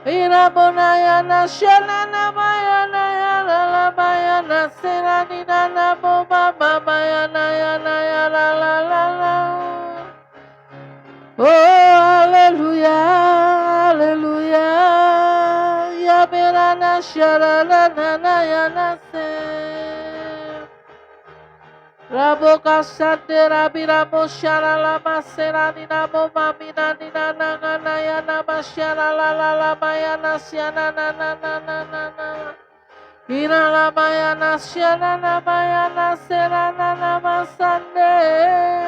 Iramonayana shalana mayana yana lamayana serani nana mama mayana yana yana la la la. Oh haleluya, haleluya. Ya berana shalana nana yana se. Rabo kasande rabi ramo shalala maserani namo mamina nina nana yana masyala la la la mayana syana na na na na na na. Ina la mayana syana na mayana serana na masande.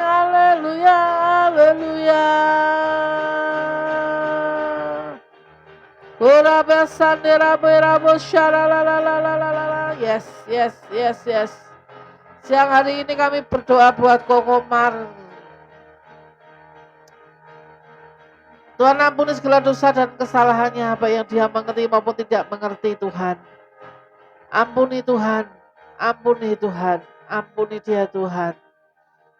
Haleluya, haleluya. Ora besande rabo shalala la la la la la. Yes, yes, yes, yes. Siang hari ini kami berdoa buat Kokomar. Tuhan ampuni segala dosa dan kesalahannya, apa yang dia mengerti maupun tidak mengerti Tuhan. Ampuni Tuhan, ampuni Tuhan, ampuni dia Tuhan.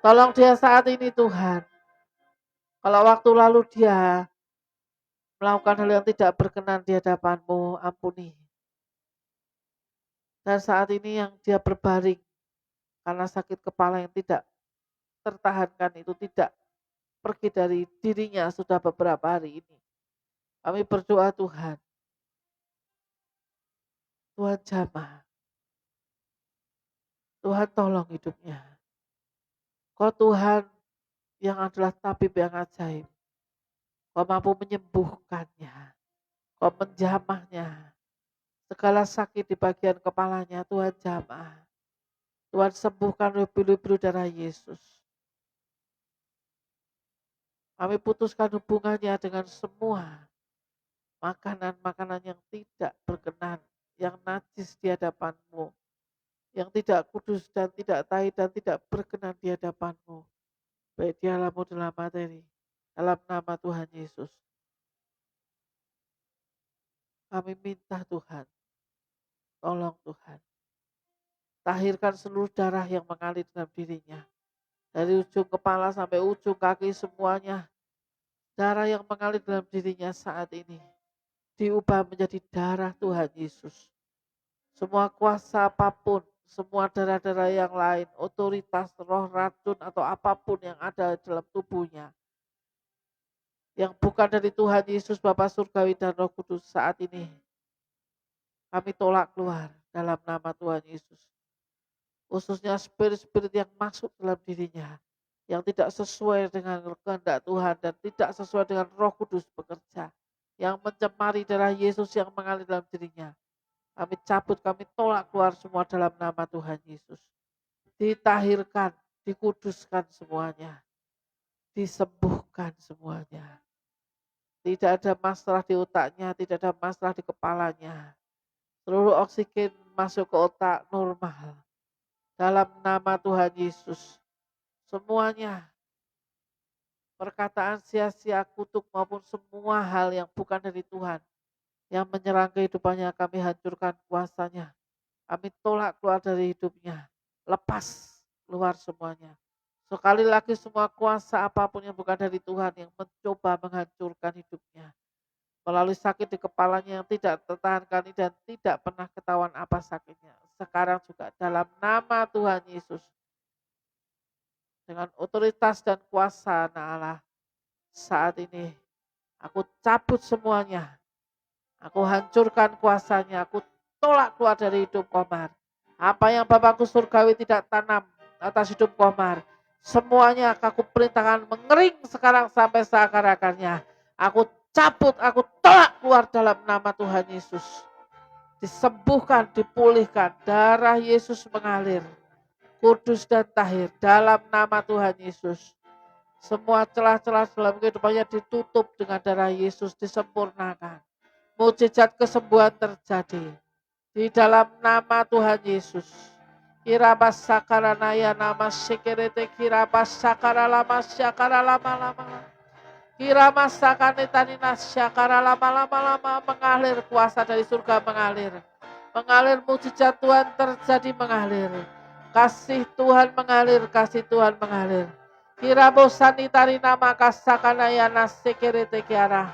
Tolong dia saat ini Tuhan. Kalau waktu lalu dia melakukan hal yang tidak berkenan di hadapan-Mu, ampuni. Dan saat ini yang dia berbaring karena sakit kepala yang tidak tertahankan itu tidak pergi dari dirinya sudah beberapa hari ini. Kami berdoa Tuhan. Tuhan jamah. Tuhan tolong hidupnya. Kau Tuhan yang adalah tabib yang ajaib. Kau mampu menyembuhkannya. Kau menjamahnya. Segala sakit di bagian kepalanya Tuhan jamah. Tuhan sembuhkan lebih-lebih darah Yesus. Kami putuskan hubungannya dengan semua makanan-makanan yang tidak berkenan, yang najis di hadapan-Mu, yang tidak kudus dan tidak tahi dan tidak berkenan di hadapan-Mu. Baik dialah dalam materi, dalam nama Tuhan Yesus. Kami minta Tuhan, tolong Tuhan, tahirkan seluruh darah yang mengalir dalam dirinya. Dari ujung kepala sampai ujung kaki semuanya, darah yang mengalir dalam dirinya saat ini diubah menjadi darah Tuhan Yesus. Semua kuasa apapun, semua darah-darah yang lain, otoritas, roh racun atau apapun yang ada dalam tubuhnya, yang bukan dari Tuhan Yesus Bapa Surgawi dan Roh Kudus saat ini, kami tolak keluar dalam nama Tuhan Yesus. Khususnya spirit-spirit yang masuk dalam dirinya, yang tidak sesuai dengan kehendak Tuhan dan tidak sesuai dengan Roh Kudus bekerja, yang mencemari darah Yesus yang mengalir dalam dirinya. Kami cabut, kami tolak keluar semua dalam nama Tuhan Yesus. Ditahirkan, dikuduskan semuanya, disembuhkan semuanya. Tidak ada masalah di otaknya, tidak ada masalah di kepalanya. Seluruh oksigen masuk ke otak normal. Dalam nama Tuhan Yesus, semuanya perkataan sia-sia, kutuk maupun semua hal yang bukan dari Tuhan, yang menyerang kehidupannya, kami hancurkan kuasanya. Kami tolak keluar dari hidupnya. Lepas keluar semuanya. Sekali lagi semua kuasa apapun yang bukan dari Tuhan yang mencoba menghancurkan hidupnya. Melalui sakit di kepalanya yang tidak tertahankan dan tidak pernah ketahuan apa sakitnya. Sekarang juga dalam nama Tuhan Yesus. Dengan otoritas dan kuasa Allah. Saat ini aku cabut semuanya. Aku hancurkan kuasanya. Aku tolak keluar dari hidup Komar. Apa yang Bapakku surgawi tidak tanam atas hidup Komar, semuanya aku perintahkan mengering sekarang sampai seakar-akarnya. Aku cabut, aku tolak keluar dalam nama Tuhan Yesus. Disembuhkan, dipulihkan, darah Yesus mengalir, kudus dan tahir dalam nama Tuhan Yesus. Semua celah-celah dalam kehidupannya ditutup dengan darah Yesus, disempurnakan. Mujizat kesembuhan terjadi di dalam nama Tuhan Yesus. Kirabas sakaranaya nama sekerete kirabas sakara lama syakara lama-lama. Kiramas sakanetani syakara lama-lama mengalir kuasa dari surga mengalir. Mengalir mujizat Tuhan terjadi mengalir. Kasih Tuhan mengalir, kasih Tuhan mengalir. Kirabos sanitari nama kasakanaya nasekerete kiara.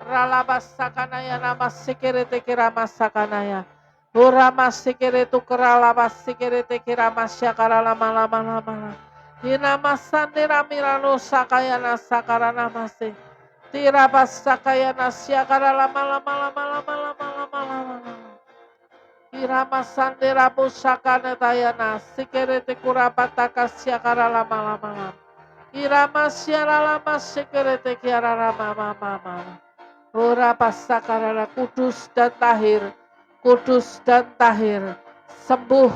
Ralabas sakanaya nama sekerete kiramas sakanaya. Urama sekeretu keralabas sekerete kiramas syakara lama-lama. Hinama sandira mirano sakayana sakarana mase. Tirabas sakayana syakara lama-lama. Hirama sandira busakana tayana sekerete kurapataka syakara lama-lama. Hirama syara lama sekerete kiara lama-lama. Urabas sakara kudus dan tahir. Kudus dan tahir, sembuh,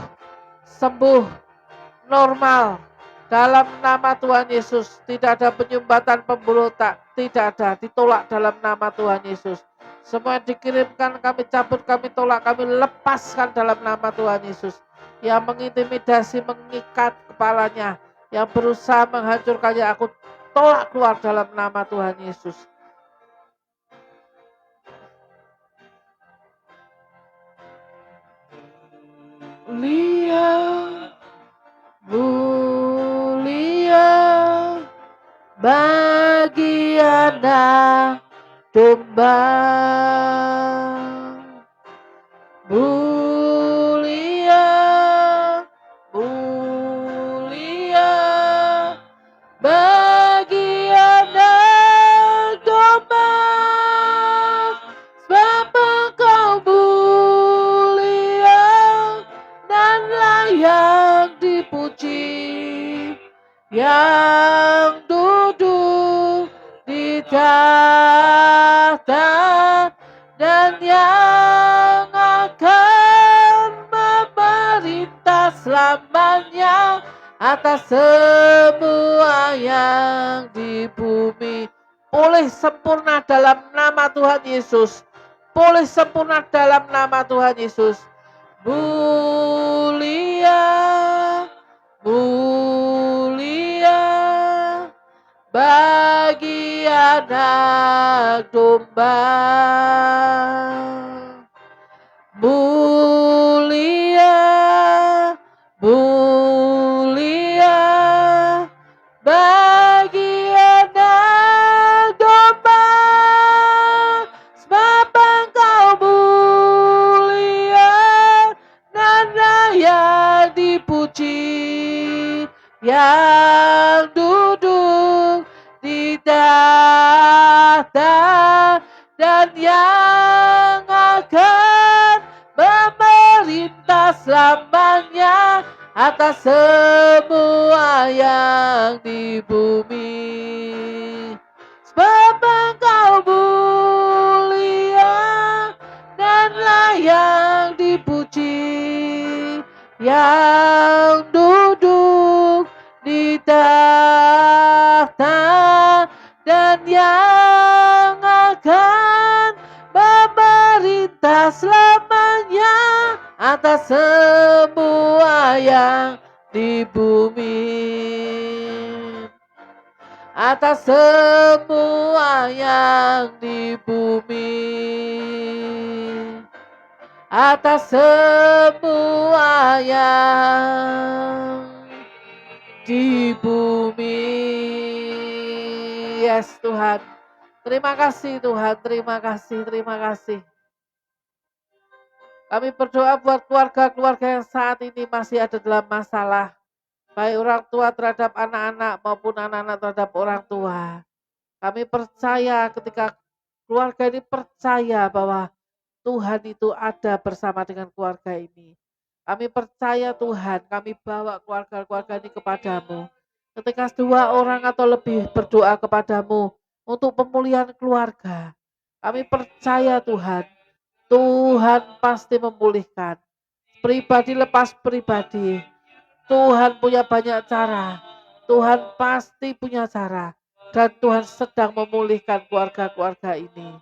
normal. Dalam nama Tuhan Yesus, tidak ada penyumbatan pembuluh otak, tidak ada, ditolak dalam nama Tuhan Yesus. Semua yang dikirimkan kami cabut, kami tolak, kami lepaskan dalam nama Tuhan Yesus. Yang mengintimidasi, mengikat kepalanya, yang berusaha menghancurkannya, aku tolak keluar dalam nama Tuhan Yesus. Mulia bagi Anak Domba. Mulia bagi Anak Domba. Sebab Engkau mulia dan layak dipuji, yang duduk di tahta dan yang akan memerintah selamanya. atas semua yang di bumi. Pulih sempurna dalam nama Tuhan Yesus. Pulih sempurna dalam nama Tuhan Yesus. Mulia, mulia bagi anak domba. Mulia, mulia bagi anak domba, sebab Engkau mulia dan layak dipuji, yang duduk di tahta dan yang akan memerintah selamanya atas semua yang di bumi. Sebab Engkau mulia dan layak dipuji, yang duduk di tahta dan yang akan memerintah selamanya atas semua yang di bumi, atas semua yang di bumi, atas semua yang di bumi. Yes Tuhan, terima kasih Tuhan, terima kasih, terima kasih. Kami berdoa buat keluarga-keluarga yang saat ini masih ada dalam masalah, baik orang tua terhadap anak-anak maupun anak-anak terhadap orang tua. Kami percaya ketika keluarga ini percaya bahwa Tuhan itu ada bersama dengan keluarga ini. Kami percaya Tuhan, kami bawa keluarga-keluarga ini kepadamu. Ketika 2 orang atau lebih berdoa kepadamu untuk pemulihan keluarga, kami percaya Tuhan, Tuhan pasti memulihkan. Pribadi lepas pribadi, Tuhan punya banyak cara. Tuhan pasti punya cara. Dan Tuhan sedang memulihkan keluarga-keluarga ini.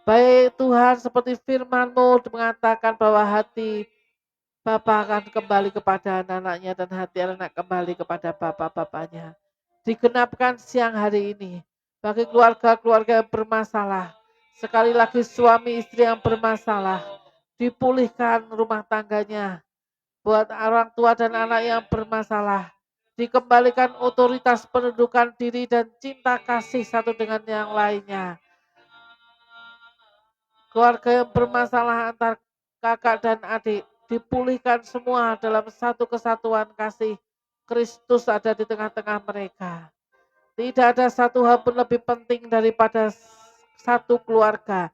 Baik Tuhan, seperti firman-Mu mengatakan bahwa hati Bapa akan kembali kepada anak-anaknya dan hati anak kembali kepada Bapa-bapanya. Digenapkan siang hari ini bagi keluarga-keluarga yang bermasalah. Sekali lagi suami istri yang bermasalah, dipulihkan rumah tangganya. Buat orang tua dan anak yang bermasalah, dikembalikan otoritas pendudukan diri dan cinta kasih satu dengan yang lainnya. Keluarga yang bermasalah antar kakak dan adik, dipulihkan semua dalam satu kesatuan kasih. Kristus ada di tengah-tengah mereka. Tidak ada satu hal pun lebih penting daripada satu keluarga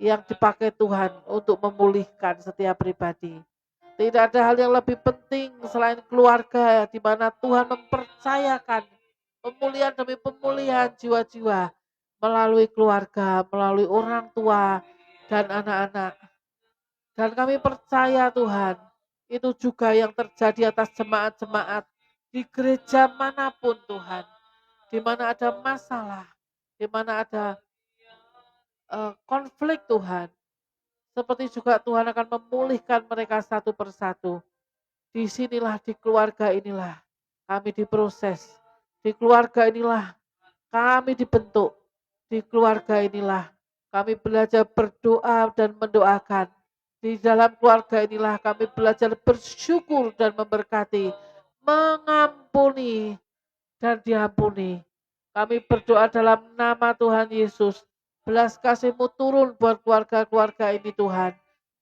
yang dipakai Tuhan untuk memulihkan setiap pribadi. Tidak ada hal yang lebih penting selain keluarga di mana Tuhan mempercayakan pemulihan demi pemulihan jiwa-jiwa melalui keluarga, melalui orang tua dan anak-anak. Dan kami percaya Tuhan, itu juga yang terjadi atas jemaat-jemaat di gereja manapun Tuhan. Di mana ada masalah, di mana ada konflik Tuhan. Seperti juga Tuhan akan memulihkan mereka satu persatu. Di sinilah, di keluarga inilah kami diproses. Di keluarga inilah kami dibentuk. Di keluarga inilah kami belajar berdoa dan mendoakan. Di dalam keluarga inilah kami belajar bersyukur dan memberkati, mengampuni dan diampuni. Kami berdoa dalam nama Tuhan Yesus. Belas kasih-Mu turun buat keluarga-keluarga ini Tuhan.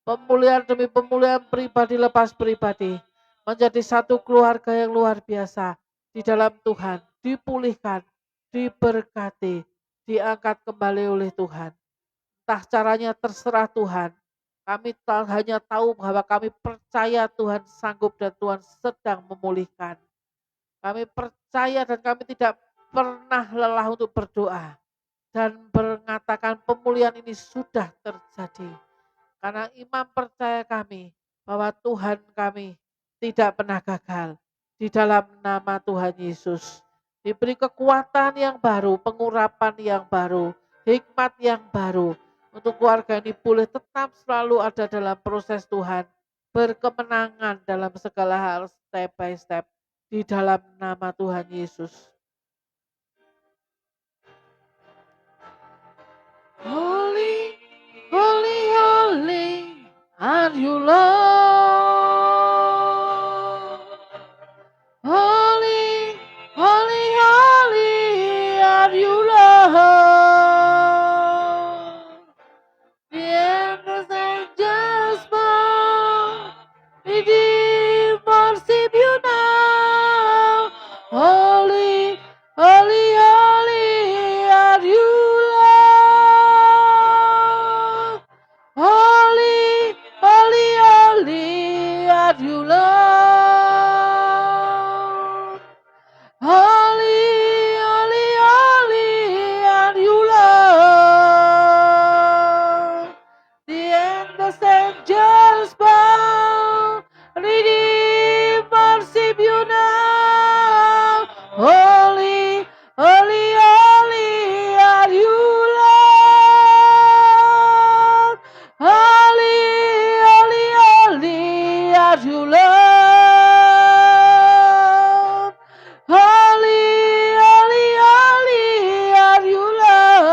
Pemulihan demi pemulihan pribadi lepas pribadi. Menjadi satu keluarga yang luar biasa di dalam Tuhan. Dipulihkan, diberkati, diangkat kembali oleh Tuhan. Entah caranya terserah Tuhan. Kami hanya tahu bahwa kami percaya Tuhan sanggup dan Tuhan sedang memulihkan. Kami percaya dan kami tidak pernah lelah untuk berdoa dan mengatakan pemulihan ini sudah terjadi. Karena iman percaya kami bahwa Tuhan kami tidak pernah gagal. Di dalam nama Tuhan Yesus, diberi kekuatan yang baru, pengurapan yang baru, hikmat yang baru. Untuk keluarga ini boleh tetap selalu ada dalam proses Tuhan. Berkemenangan dalam segala hal step by step. Di dalam nama Tuhan Yesus. Holy, holy, holy are you, Lord. Holy, holy, holy are you, Lord. The endless angels bow, we worship you now. Holy, holy, holy are you, Lord. Holy, holy, holy are you, Lord. Holy, holy, holy are you, Lord. The endless angels bow, redeem, worship you now. Holy, holy, holy are you, Lord. Holy, holy, holy are you, Lord. Holy, holy, holy are you, Lord.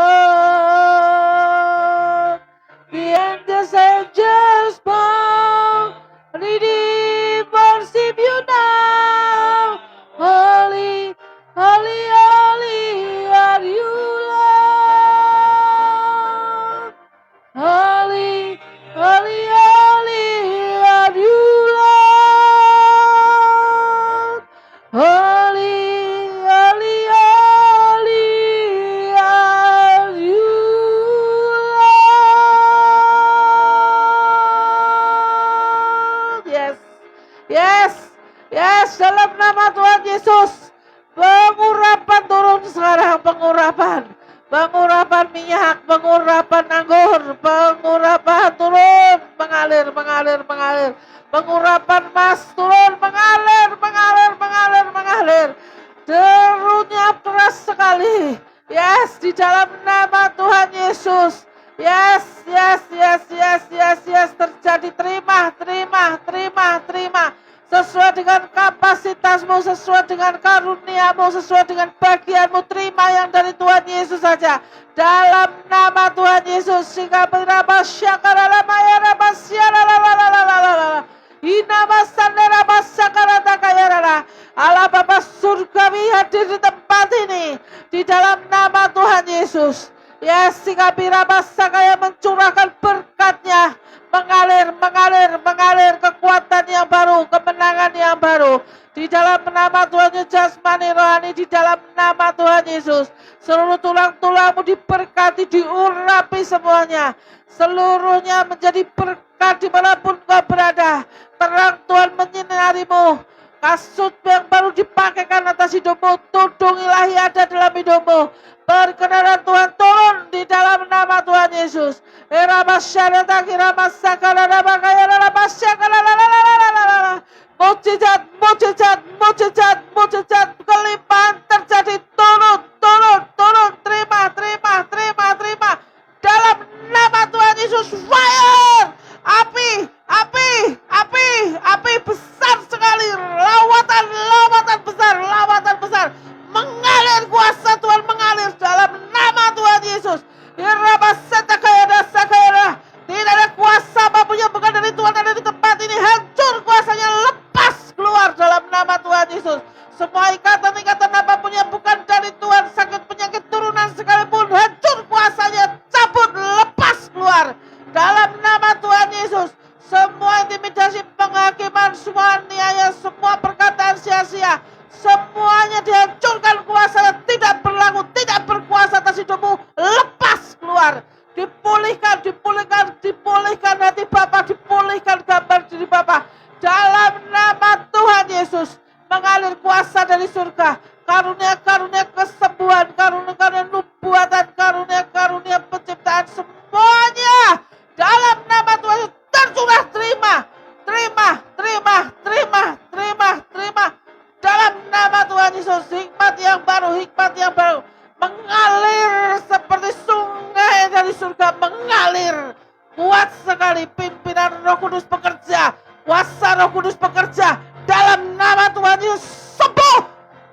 The angels bow, redeem, worship you now. Holy, holy, holy are you, Lord. Holy, holy, holy are you, Lord. Holy, holy, holy are you, Lord. Yes, yes, yes, dalam nama Tuhan Yesus. Pengurapan turun sekarang, pengurapan. Pengurapan minyak, pengurapan anggur, pengurapan turun, mengalir, mengalir, mengalir. Pengurapan emas turun, mengalir, mengalir, mengalir, mengalir. Derunya keras sekali. Yes, di dalam nama Tuhan Yesus. Yes, yes, yes, yes, yes, yes. Terjadi, terima, terima, terima, terima. Sesuai dengan kapasitasmu, sesuai dengan karuniamu, sesuai dengan bagianmu, terima yang dari Tuhan Yesus saja. Dalam nama Tuhan Yesus, sehingga berapa syakaralamayana Allah Bapa surgawi hadir di tempat ini. Di dalam nama Tuhan Yesus. Ya, sehingga birabasakaya mencurahkan berkatnya. Mengalir, mengalir, mengalir kekuatan yang baru, kemenangan yang baru. Di dalam nama Tuhan Yesus, jasmani rohani, di dalam nama Tuhan Yesus. Seluruh tulang-tulangmu diberkati, diurapi semuanya. Seluruhnya menjadi berkat dimanapun kau berada. Terang Tuhan menyinarimu. Kasut yang baru dipakaikan atas hidupmu. Tudung ilahi ada dalam hidupmu. Perkenanan Tuhan turun di dalam nama Tuhan Yesus. Mujizat, mujizat, mujizat, mujizat, kelimpahan terjadi, turun, turun, turun, terima, terima, terima, terima. Dalam nama Tuhan Yesus, fire, api, api, api, api besar sekali, lawatan, lawatan besar, lawatan besar. Mengalir kuasa Tuhan, mengalir dalam nama Tuhan Yesus. Tidak ada kuasa apapun yang bukan dari Tuhan ada di tempat ini. Hancur kuasanya, lepas keluar dalam nama Tuhan Yesus. Semua ikatan-ikatan apapun yang bukan dari Tuhan, sakit penyakit turunan sekalipun, hancur kuasanya, cabut, lepas keluar dalam nama Tuhan Yesus. Semua intimidasi, penghakiman, semua niaya, semua perkataan sia-sia, semuanya dihancurkan, kuasanya tidak berlaku, tidak berkuasa atas hidupmu, lepas keluar. Dipulihkan, dipulihkan, dipulihkan hati Bapa, dipulihkan gambar diri Bapa. Dalam nama Tuhan Yesus, mengalir kuasa dari surga. Karunia-karunia kesembuhan, karunia-karunia nubuatan, karunia-karunia penciptaan, semuanya. Dalam nama Tuhan Yesus, tercurah, terima, terima, terima, terima, terima, terima. Roh Kudus bekerja, kuasa Roh Kudus bekerja dalam nama Tuhan Yesus. Sembuh,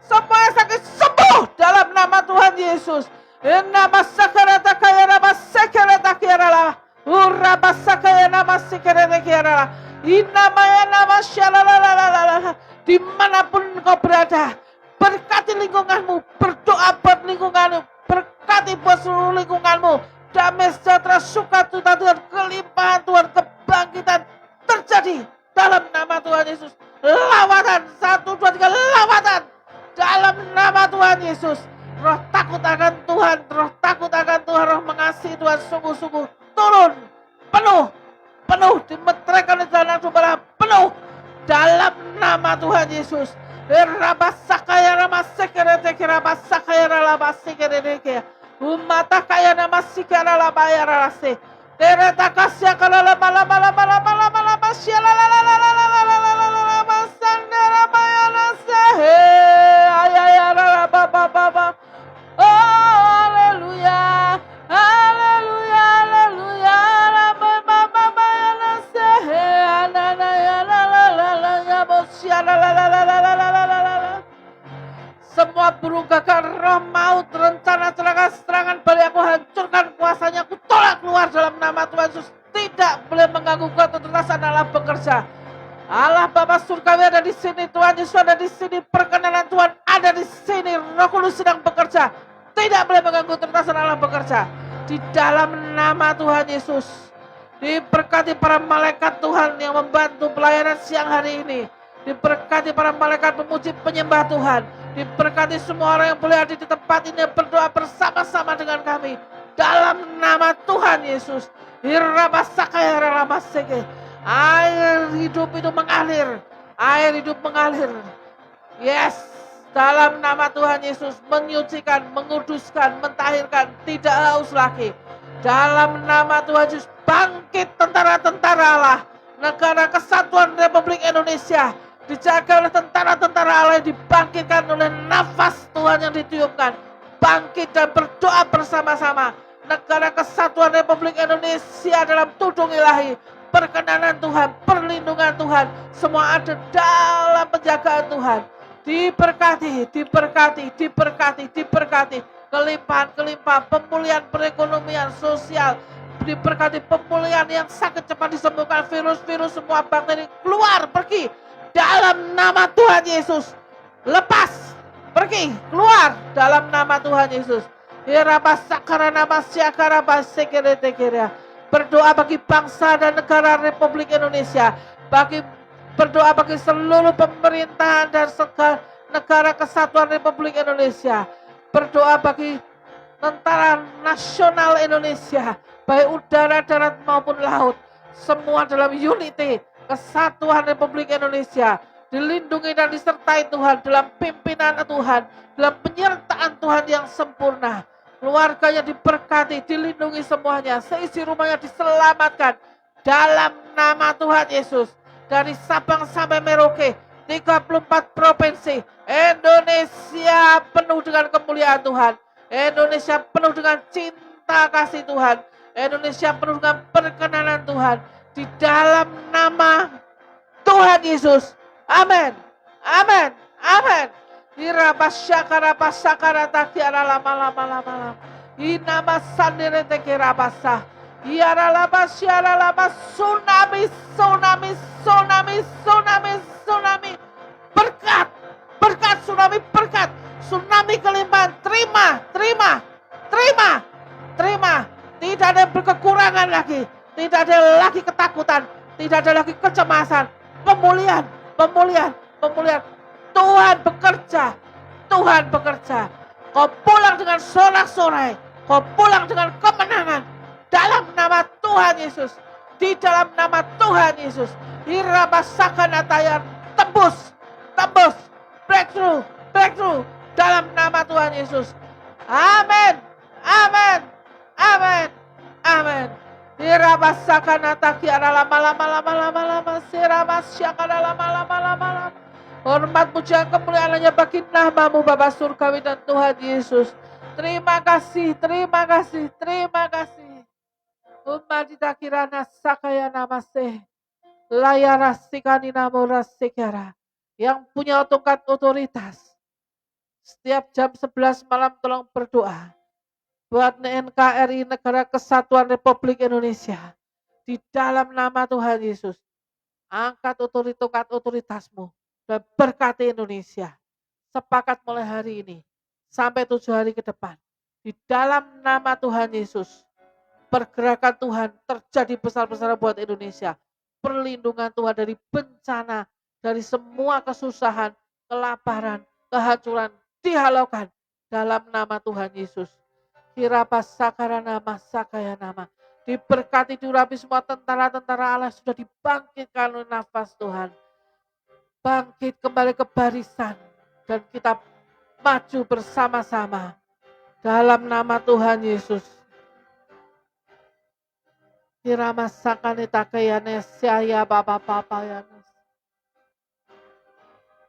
semua yang sakit sembuh dalam nama Tuhan Yesus. Nama sakarata kaya nama sakarata kiara, uraba sakaya nama sakarata kiara, inamaya nama shalalalalala. Dimanapun engkau berada, berkati lingkunganmu, berdoa buat lingkunganmu, berkati buat seluruh lingkunganmu. Damai sejahtera, sukacita Tuhan, kelimpahan Tuhan, kebangkitan terjadi dalam nama Tuhan Yesus. Lawatan, 1, 2, 3, lawatan dalam nama Tuhan Yesus. Roh takut akan Tuhan, roh takut akan Tuhan, roh mengasihi Tuhan sungguh-sungguh turun, penuh dimeteraikan di jalan subhanallah, penuh dalam nama Tuhan Yesus. Rabasakaya ramasekereke rabasakaya ralabasekereke umata kaya namasikara labaya rase tereta kasya kala lama lama lama lama lama lama syala la la la la la la la la la la basandara baya rase ayaya la ba ba ba ba. Haleluya, haleluya, haleluya, la ba ba ba ba rase ana na ya la la la la ya bosyala la la la la la la la la. Semua burung gagak, roh maut, rencana celaka, serangan balik aku hancurkan kuasanya, aku tolak keluar dalam nama Tuhan Yesus. Tidak boleh mengganggu ketuntasan Allah bekerja. Allah Bapa Surgawi ada di sini, Tuhan Yesus ada di sini, perkenanan Tuhan ada di sini, Roh Kudus sedang bekerja. Tidak boleh mengganggu ketuntasan Allah bekerja. Di dalam nama Tuhan Yesus, diberkati para malaikat Tuhan yang membantu pelayanan siang hari ini. Diberkati para malaikat pemuji penyembah Tuhan. Diberkati semua orang yang boleh ada di tempat ini berdoa bersama-sama dengan kami. Dalam nama Tuhan Yesus. Air hidup itu mengalir. Air hidup mengalir. Yes. Dalam nama Tuhan Yesus. Menyucikan, menguduskan, mentahirkan. Tidak haus lagi. Dalam nama Tuhan Yesus. Bangkit tentara-tentara Allah. Negara Kesatuan Republik Indonesia dijaga oleh tentara-tentara Allah yang dibangkitkan oleh nafas Tuhan yang ditiupkan. Bangkit dan berdoa bersama-sama. Negara Kesatuan Republik Indonesia dalam tudung ilahi. Perkenanan Tuhan, perlindungan Tuhan. Semua ada dalam penjagaan Tuhan. Diberkati, diberkati, diberkati, diberkati. Kelimpahan-kelimpahan, pemulihan perekonomian, sosial. Diberkati pemulihan yang sakit cepat disembuhkan. Virus-virus semua bakteri keluar, pergi. Dalam nama Tuhan Yesus. Lepas. Pergi. Keluar. Dalam nama Tuhan Yesus. Berdoa bagi bangsa dan negara Republik Indonesia. Berdoa bagi seluruh pemerintahan dan negara Kesatuan Republik Indonesia. Berdoa bagi Tentara Nasional Indonesia. Baik udara, darat maupun laut. Semua dalam unity. Kesatuan Republik Indonesia dilindungi dan disertai Tuhan dalam pimpinan Tuhan, dalam penyertaan Tuhan yang sempurna. Keluarganya diberkati, dilindungi semuanya, seisi rumahnya diselamatkan dalam nama Tuhan Yesus. Dari Sabang sampai Merauke, 34 provinsi, Indonesia penuh dengan kemuliaan Tuhan. Indonesia penuh dengan cinta kasih Tuhan. Indonesia penuh dengan perkenanan Tuhan. Di dalam nama Tuhan Yesus. Amin. Amin. Amin. Irabasyakara basakara takiara lama. Inama sandere tekira basah. Iara lama syara lama tsunami. Berkat tsunami, berkat. Tsunami kelimpahan. Terima. Tidak ada berkekurangan lagi. Tidak ada lagi ketakutan. Tidak ada lagi kecemasan. Pemulihan. Tuhan bekerja. Kau pulang dengan sorak-sorai. Kau pulang dengan kemenangan. Dalam nama Tuhan Yesus. Di dalam nama Tuhan Yesus. Irabasakanataya. Tembus. Breakthrough. Dalam nama Tuhan Yesus. Amin. Hormat pujian kemuliaan hanya bagi nama-Mu Bapa Surgawi dan Tuhan Yesus. Terima kasih. Umat kita kirana sakaya namaste. layarasikani namorasikara, yang punya tongkat otoritas. Setiap jam 11 malam tolong berdoa buat NKRI Negara Kesatuan Republik Indonesia. Di dalam nama Tuhan Yesus, angkat tongkat otoritasmu dan berkati Indonesia. Sepakat mulai hari ini sampai 7 hari ke depan. Di dalam nama Tuhan Yesus, pergerakan Tuhan terjadi besar-besaran buat Indonesia. Perlindungan Tuhan dari bencana, dari semua kesusahan, kelaparan, kehancuran dihalaukan dalam nama Tuhan Yesus. Kirapa sakara nama sakaya nama. Diberkati diurapi semua tentara-tentara Allah sudah dibangkitkan oleh nafas Tuhan. Bangkit kembali ke barisan dan kita maju bersama-sama dalam nama Tuhan Yesus. Kirama sakane takayane saya bapa ya.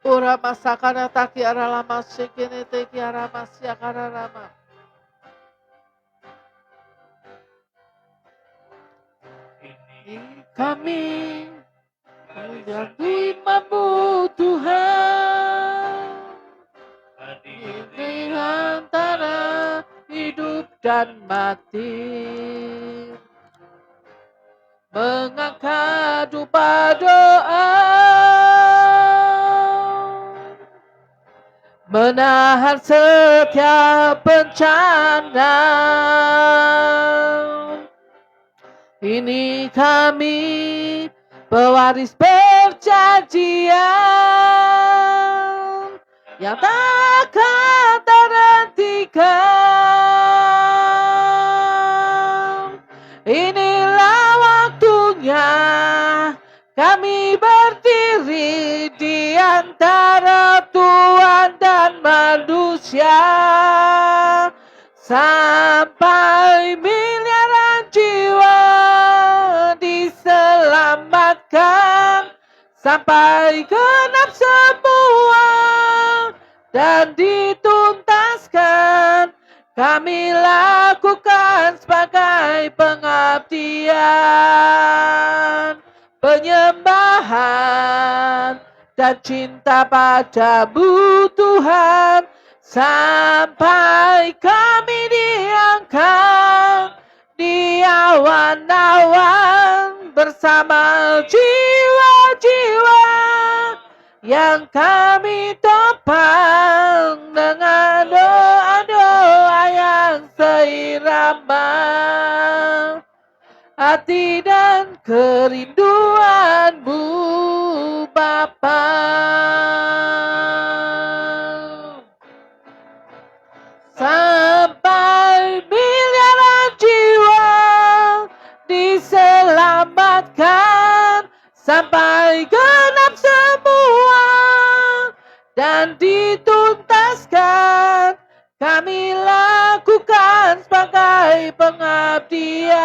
Ora masakana taki aralama shikene teki arama siakara rama. Kami menjadi mampu Tuhan di antara hidup dan mati, mengangkat upah doa, menahan setiap bencana. Ini kami pewaris perjanjian yang takkan terhentikan. Inilah waktunya kami berdiri di antara Tuhan dan manusia sampai miliaran jiwa diselamatkan, sampai genap semua dan dituntaskan. Kami lakukan sebagai pengabdian, penyembahan dan cinta padamu Tuhan, sampai kami diangkat di awan-awan bersama jiwa-jiwa yang kami topang dengan doa-doa yang seirama hati dan kerinduanmu Bapa. Sampai miliaran jiwa diselamatkan, sampai genap semua dan dituntaskan. Kami lakukan sebagai pengabdian,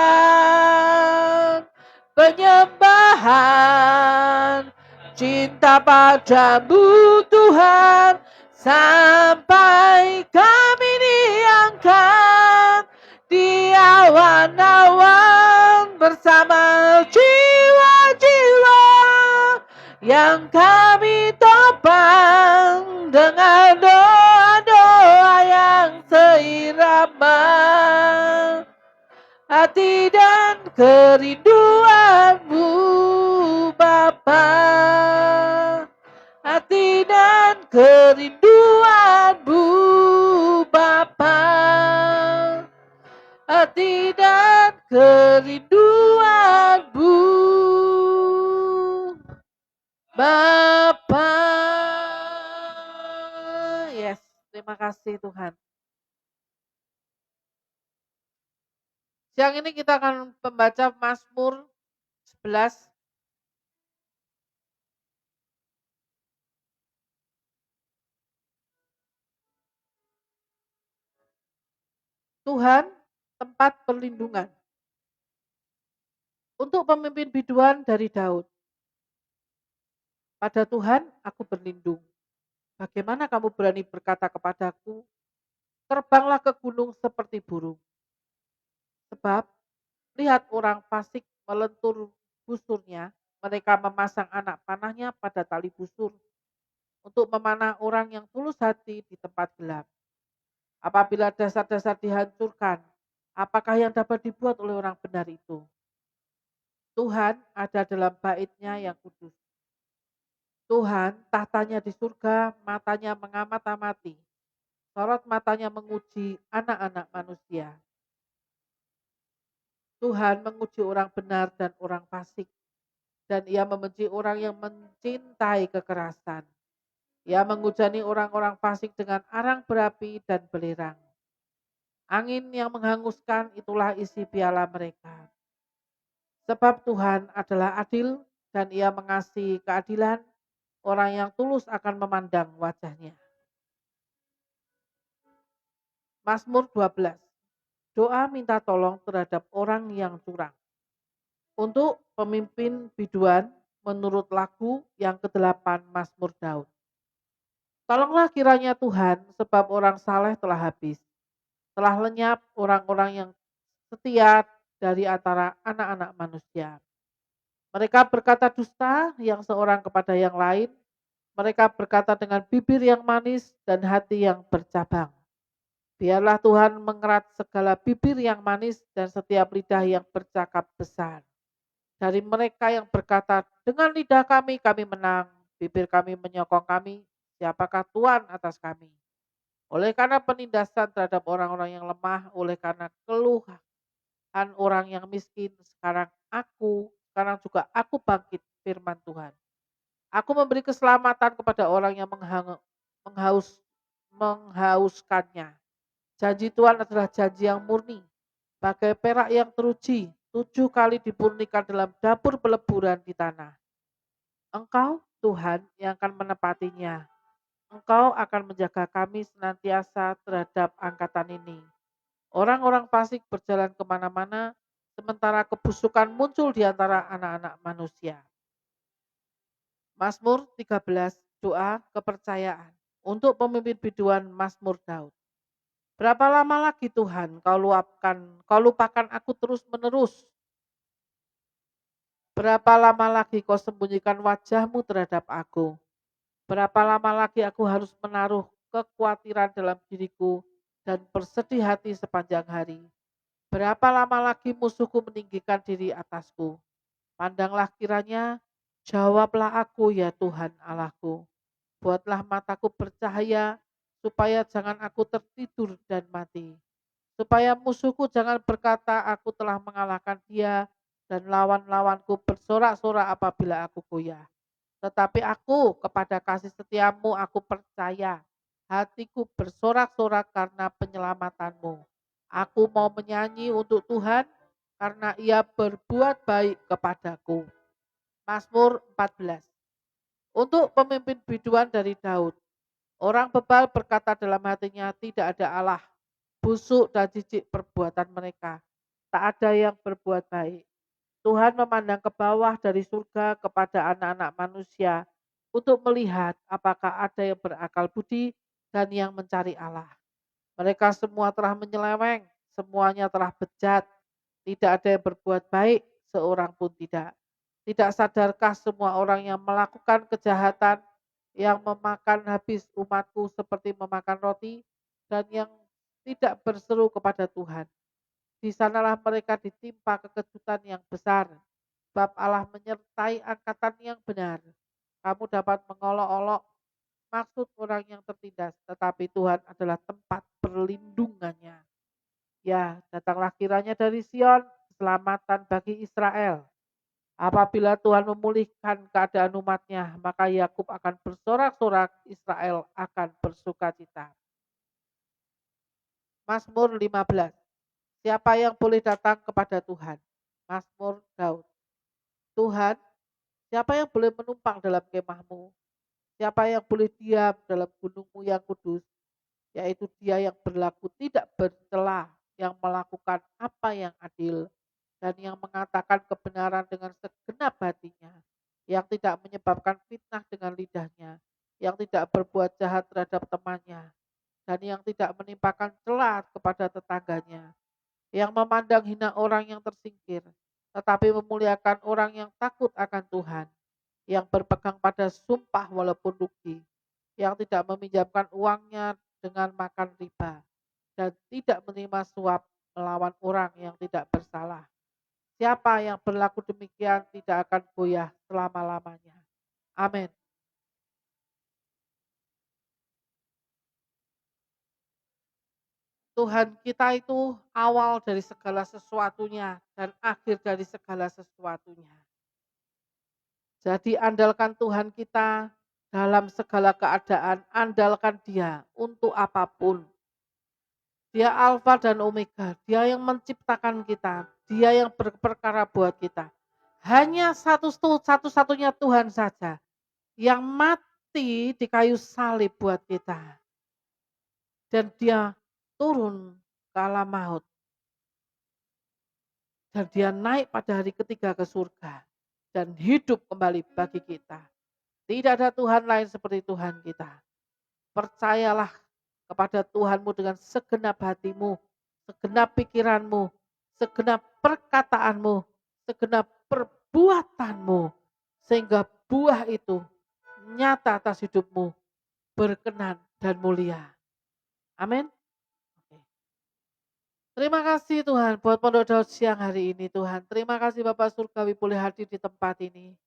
penyembahan, cinta padamu Tuhan, sampai kami diangkat di awan-awan bersama jiwa-jiwa yang kami topang dengan doa-doa yang seirama hati dan kerinduanmu Bapa, hati dan kerinduanmu Bapa, hati dan kerinduanmu Bapa. Yes, terima kasih Tuhan. Siang ini kita akan membaca Mazmur 11. Tuhan, tempat perlindungan. Untuk pemimpin biduan dari Daud. Pada Tuhan aku berlindung. Bagaimana kamu berani berkata kepadaku, terbanglah ke gunung seperti burung. Sebab lihat orang fasik melentur busurnya Mereka memasang anak panahnya pada tali busur untuk memanah orang yang tulus hati di tempat gelap. Apabila dasar-dasar dihancurkan, apakah yang dapat dibuat oleh orang benar itu? Tuhan ada dalam bait-Nya yang kudus. Tuhan tahtanya di surga, matanya mengamat-amati. Sorot matanya menguji anak-anak manusia. Tuhan menguji orang benar dan orang fasik. Dan ia membenci orang yang mencintai kekerasan. Ia menghujani orang-orang fasik dengan arang berapi dan belerang. Angin yang menghanguskan itulah isi piala mereka. Sebab Tuhan adalah adil dan ia mengasihi keadilan, orang yang tulus akan memandang wajahnya. Mazmur 12. Doa minta tolong terhadap orang yang curang. Untuk pemimpin biduan menurut lagu yang ke-8 Mazmur Daud. Tolonglah kiranya Tuhan sebab orang saleh telah habis. Telah lenyap orang-orang yang setia dari antara anak-anak manusia. Mereka berkata dusta yang seorang kepada yang lain. Mereka berkata dengan bibir yang manis dan hati yang bercabang. Biarlah Tuhan mengerat segala bibir yang manis dan setiap lidah yang bercakap besar. Dari mereka yang berkata, dengan lidah kami menang, bibir kami menyokong kami, siapakah Tuhan atas kami? Oleh karena penindasan terhadap orang-orang yang lemah, oleh karena keluhan orang yang miskin, sekarang juga aku bangkit, firman Tuhan. Aku memberi keselamatan kepada orang yang menghauskannya. Janji Tuhan adalah janji yang murni, bagai perak yang teruji, 7 kali dipurnikan dalam dapur peleburan di tanah. Engkau Tuhan yang akan menepatinya. Engkau akan menjaga kami senantiasa terhadap angkatan ini. Orang-orang fasik berjalan kemana-mana, sementara kebusukan muncul di antara anak-anak manusia. Mazmur 13, doa kepercayaan. Untuk pemimpin biduan Mazmur Daud. Berapa lama lagi Tuhan kau lupakan aku terus menerus? Berapa lama lagi kau sembunyikan wajahmu terhadap aku? Berapa lama lagi aku harus menaruh kekhawatiran dalam diriku dan bersedih hati sepanjang hari? Berapa lama lagi musuhku meninggikan diri atasku? Pandanglah kiranya, jawablah aku ya Tuhan Allahku. Buatlah mataku bercahaya, supaya jangan aku tertidur dan mati. Supaya musuhku jangan berkata aku telah mengalahkan dia dan lawan-lawanku bersorak-sorak apabila aku goyah. Tetapi aku kepada kasih setiamu aku percaya. Hatiku bersorak-sorak karena penyelamatanmu. Aku mau menyanyi untuk Tuhan karena ia berbuat baik kepadaku. Mazmur 14. Untuk pemimpin biduan dari Daud. Orang bebal berkata dalam hatinya tidak ada Allah. Busuk dan jijik perbuatan mereka. Tak ada yang berbuat baik. Tuhan memandang ke bawah dari surga kepada anak-anak manusia untuk melihat apakah ada yang berakal budi dan yang mencari Allah. Mereka semua telah menyeleweng, semuanya telah bejat. Tidak ada yang berbuat baik, seorang pun tidak. Tidak sadarkah semua orang yang melakukan kejahatan, yang memakan habis umatku seperti memakan roti, dan yang tidak berseru kepada Tuhan. Di sanalah mereka ditimpa kekejutan yang besar, sebab Allah menyertai angkatan yang benar. Kamu dapat mengolok-olok maksud orang yang tertindas, tetapi Tuhan adalah tempat perlindungannya. Ya, datanglah kiranya dari Sion, keselamatan bagi Israel. Apabila Tuhan memulihkan keadaan umatnya, maka Yakub akan bersorak-sorak, Israel akan bersukacita. Mazmur 15. Siapa yang boleh datang kepada Tuhan? Mazmur Daud. Tuhan, siapa yang boleh menumpang dalam kemahmu? Siapa yang boleh diam dalam gunungmu yang kudus? Yaitu dia yang berlaku tidak bercela, yang melakukan apa yang adil, dan yang mengatakan kebenaran dengan segenap hatinya, yang tidak menyebabkan fitnah dengan lidahnya, yang tidak berbuat jahat terhadap temannya, dan yang tidak menimpakan celah kepada tetangganya, yang memandang hina orang yang tersingkir, tetapi memuliakan orang yang takut akan Tuhan. pada sumpah walaupun rugi, yang tidak meminjamkan uangnya dengan makan riba, dan tidak menerima suap melawan orang yang tidak bersalah. Siapa yang berlaku demikian tidak akan goyah selama-lamanya. Amin. Tuhan kita itu awal dari segala sesuatunya dan akhir dari segala sesuatunya. Jadi andalkan Tuhan kita dalam segala keadaan, andalkan Dia untuk apapun. Dia Alfa dan Omega, Dia yang menciptakan kita, Dia yang berperkara buat kita. Hanya satu-satunya Tuhan saja yang mati di kayu salib buat kita. Dan Dia turun ke alam maut. Dan Dia naik pada hari ketiga ke surga. Dan hidup kembali bagi kita. Tidak ada Tuhan lain seperti Tuhan kita. Percayalah kepada Tuhanmu dengan segenap hatimu, segenap pikiranmu, segenap perkataanmu, segenap perbuatanmu. Sehingga buah itu nyata atas hidupmu, berkenan dan mulia. Amin. Terima kasih Tuhan buat Pondok Daud siang hari ini Tuhan. Terima kasih Bapak Surgawi boleh hadir di tempat ini.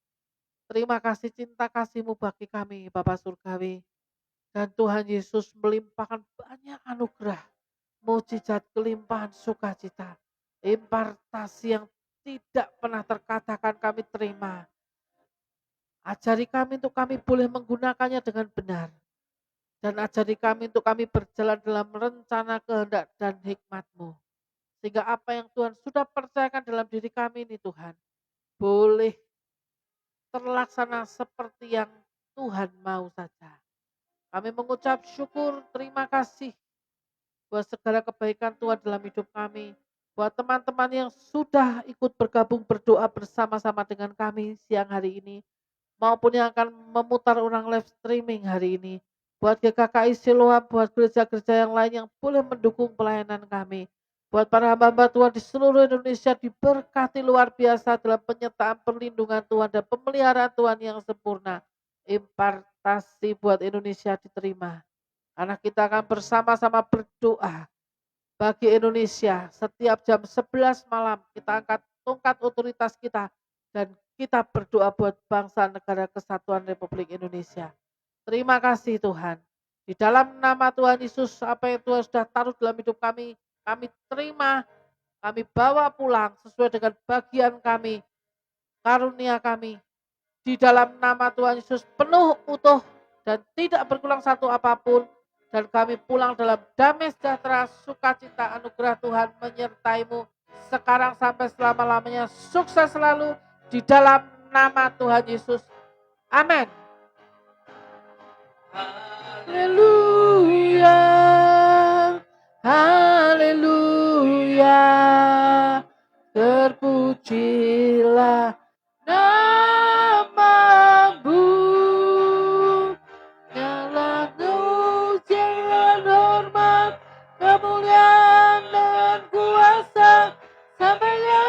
Terima kasih cinta kasih-Mu bagi kami Bapak Surgawi. Dan Tuhan Yesus melimpahkan banyak anugerah, mujizat, kelimpahan sukacita, impartasi yang tidak pernah terkatakan kami terima. Ajari kami untuk kami boleh menggunakannya dengan benar. Dan ajari kami untuk kami berjalan dalam rencana kehendak dan hikmat-Mu. Sehingga apa yang Tuhan sudah percayakan dalam diri kami ini Tuhan, boleh terlaksana seperti yang Tuhan mau saja. Kami mengucap syukur, terima kasih buat segala kebaikan Tuhan dalam hidup kami. Buat teman-teman yang sudah ikut bergabung berdoa bersama-sama dengan kami siang hari ini. Maupun yang akan memutar ulang live streaming hari ini. Buat GKKI Siloam, buat gereja-gereja yang lain yang boleh mendukung pelayanan kami. Buat para hamba-hamba Tuhan di seluruh Indonesia diberkati luar biasa dalam penyertaan perlindungan Tuhan dan pemeliharaan Tuhan yang sempurna. Impartasi buat Indonesia diterima. Karena kita akan bersama-sama berdoa bagi Indonesia. Setiap jam 11 malam kita angkat tongkat otoritas kita dan kita berdoa buat bangsa negara kesatuan Republik Indonesia. Terima kasih Tuhan. Di dalam nama Tuhan Yesus, apa yang Tuhan sudah taruh dalam hidup kami terima, kami bawa pulang sesuai dengan bagian kami, karunia kami. Di dalam nama Tuhan Yesus penuh, utuh, dan tidak berkurang satu apapun. Dan kami pulang dalam damai sejahtera, sukacita, anugerah Tuhan menyertai-Mu sekarang sampai selama-lamanya. Sukses selalu di dalam nama Tuhan Yesus. Amin. Haleluya, haleluya, terpujilah nama-Mu, nyala pujian, hormat, kemuliaan dan kuasa sampainya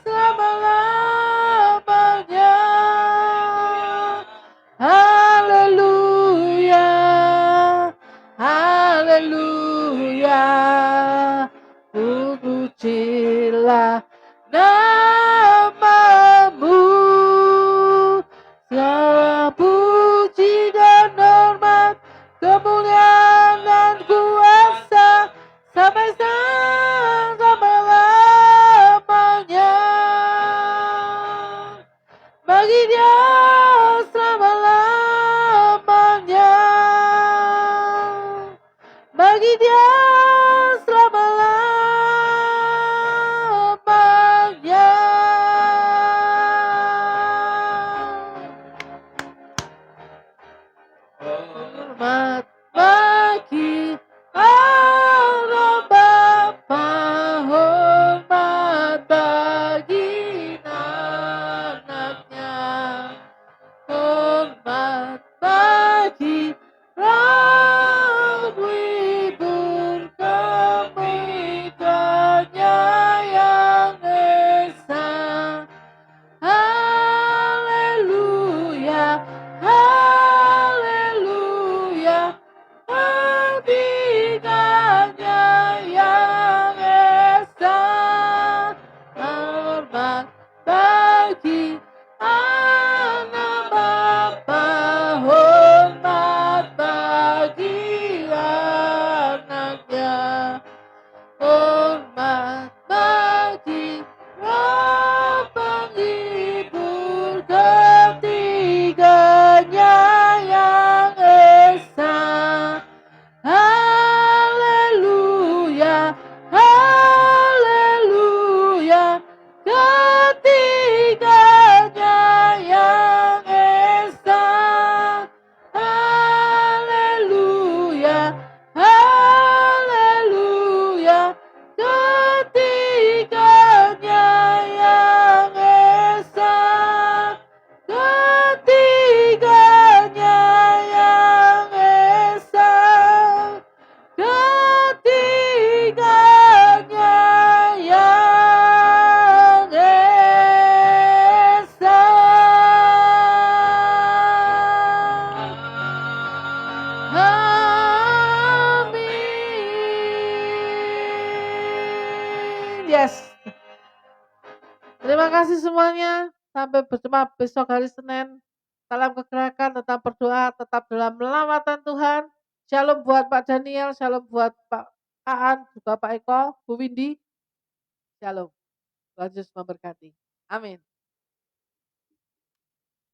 selama-lamanya. Haleluya, haleluya, pujilah nama-Mu, segala puji dan hormat, kemuliaan dan kuasa sampai selama-lamanya. Bagi Dia selama-lamanya, bagi Dia selama-lamanya. Hormat bagi Allah Bapa, hormat bagi anaknya. kasih semuanya. Sampai berjumpa besok hari Senin. Salam kegerakan, tetap berdoa, tetap dalam lawatan Tuhan. Shalom buat Pak Daniel, shalom buat Pak Aan, juga Pak Eko, Bu Windy. Shalom. Tuhan Yesus memberkati. Amin.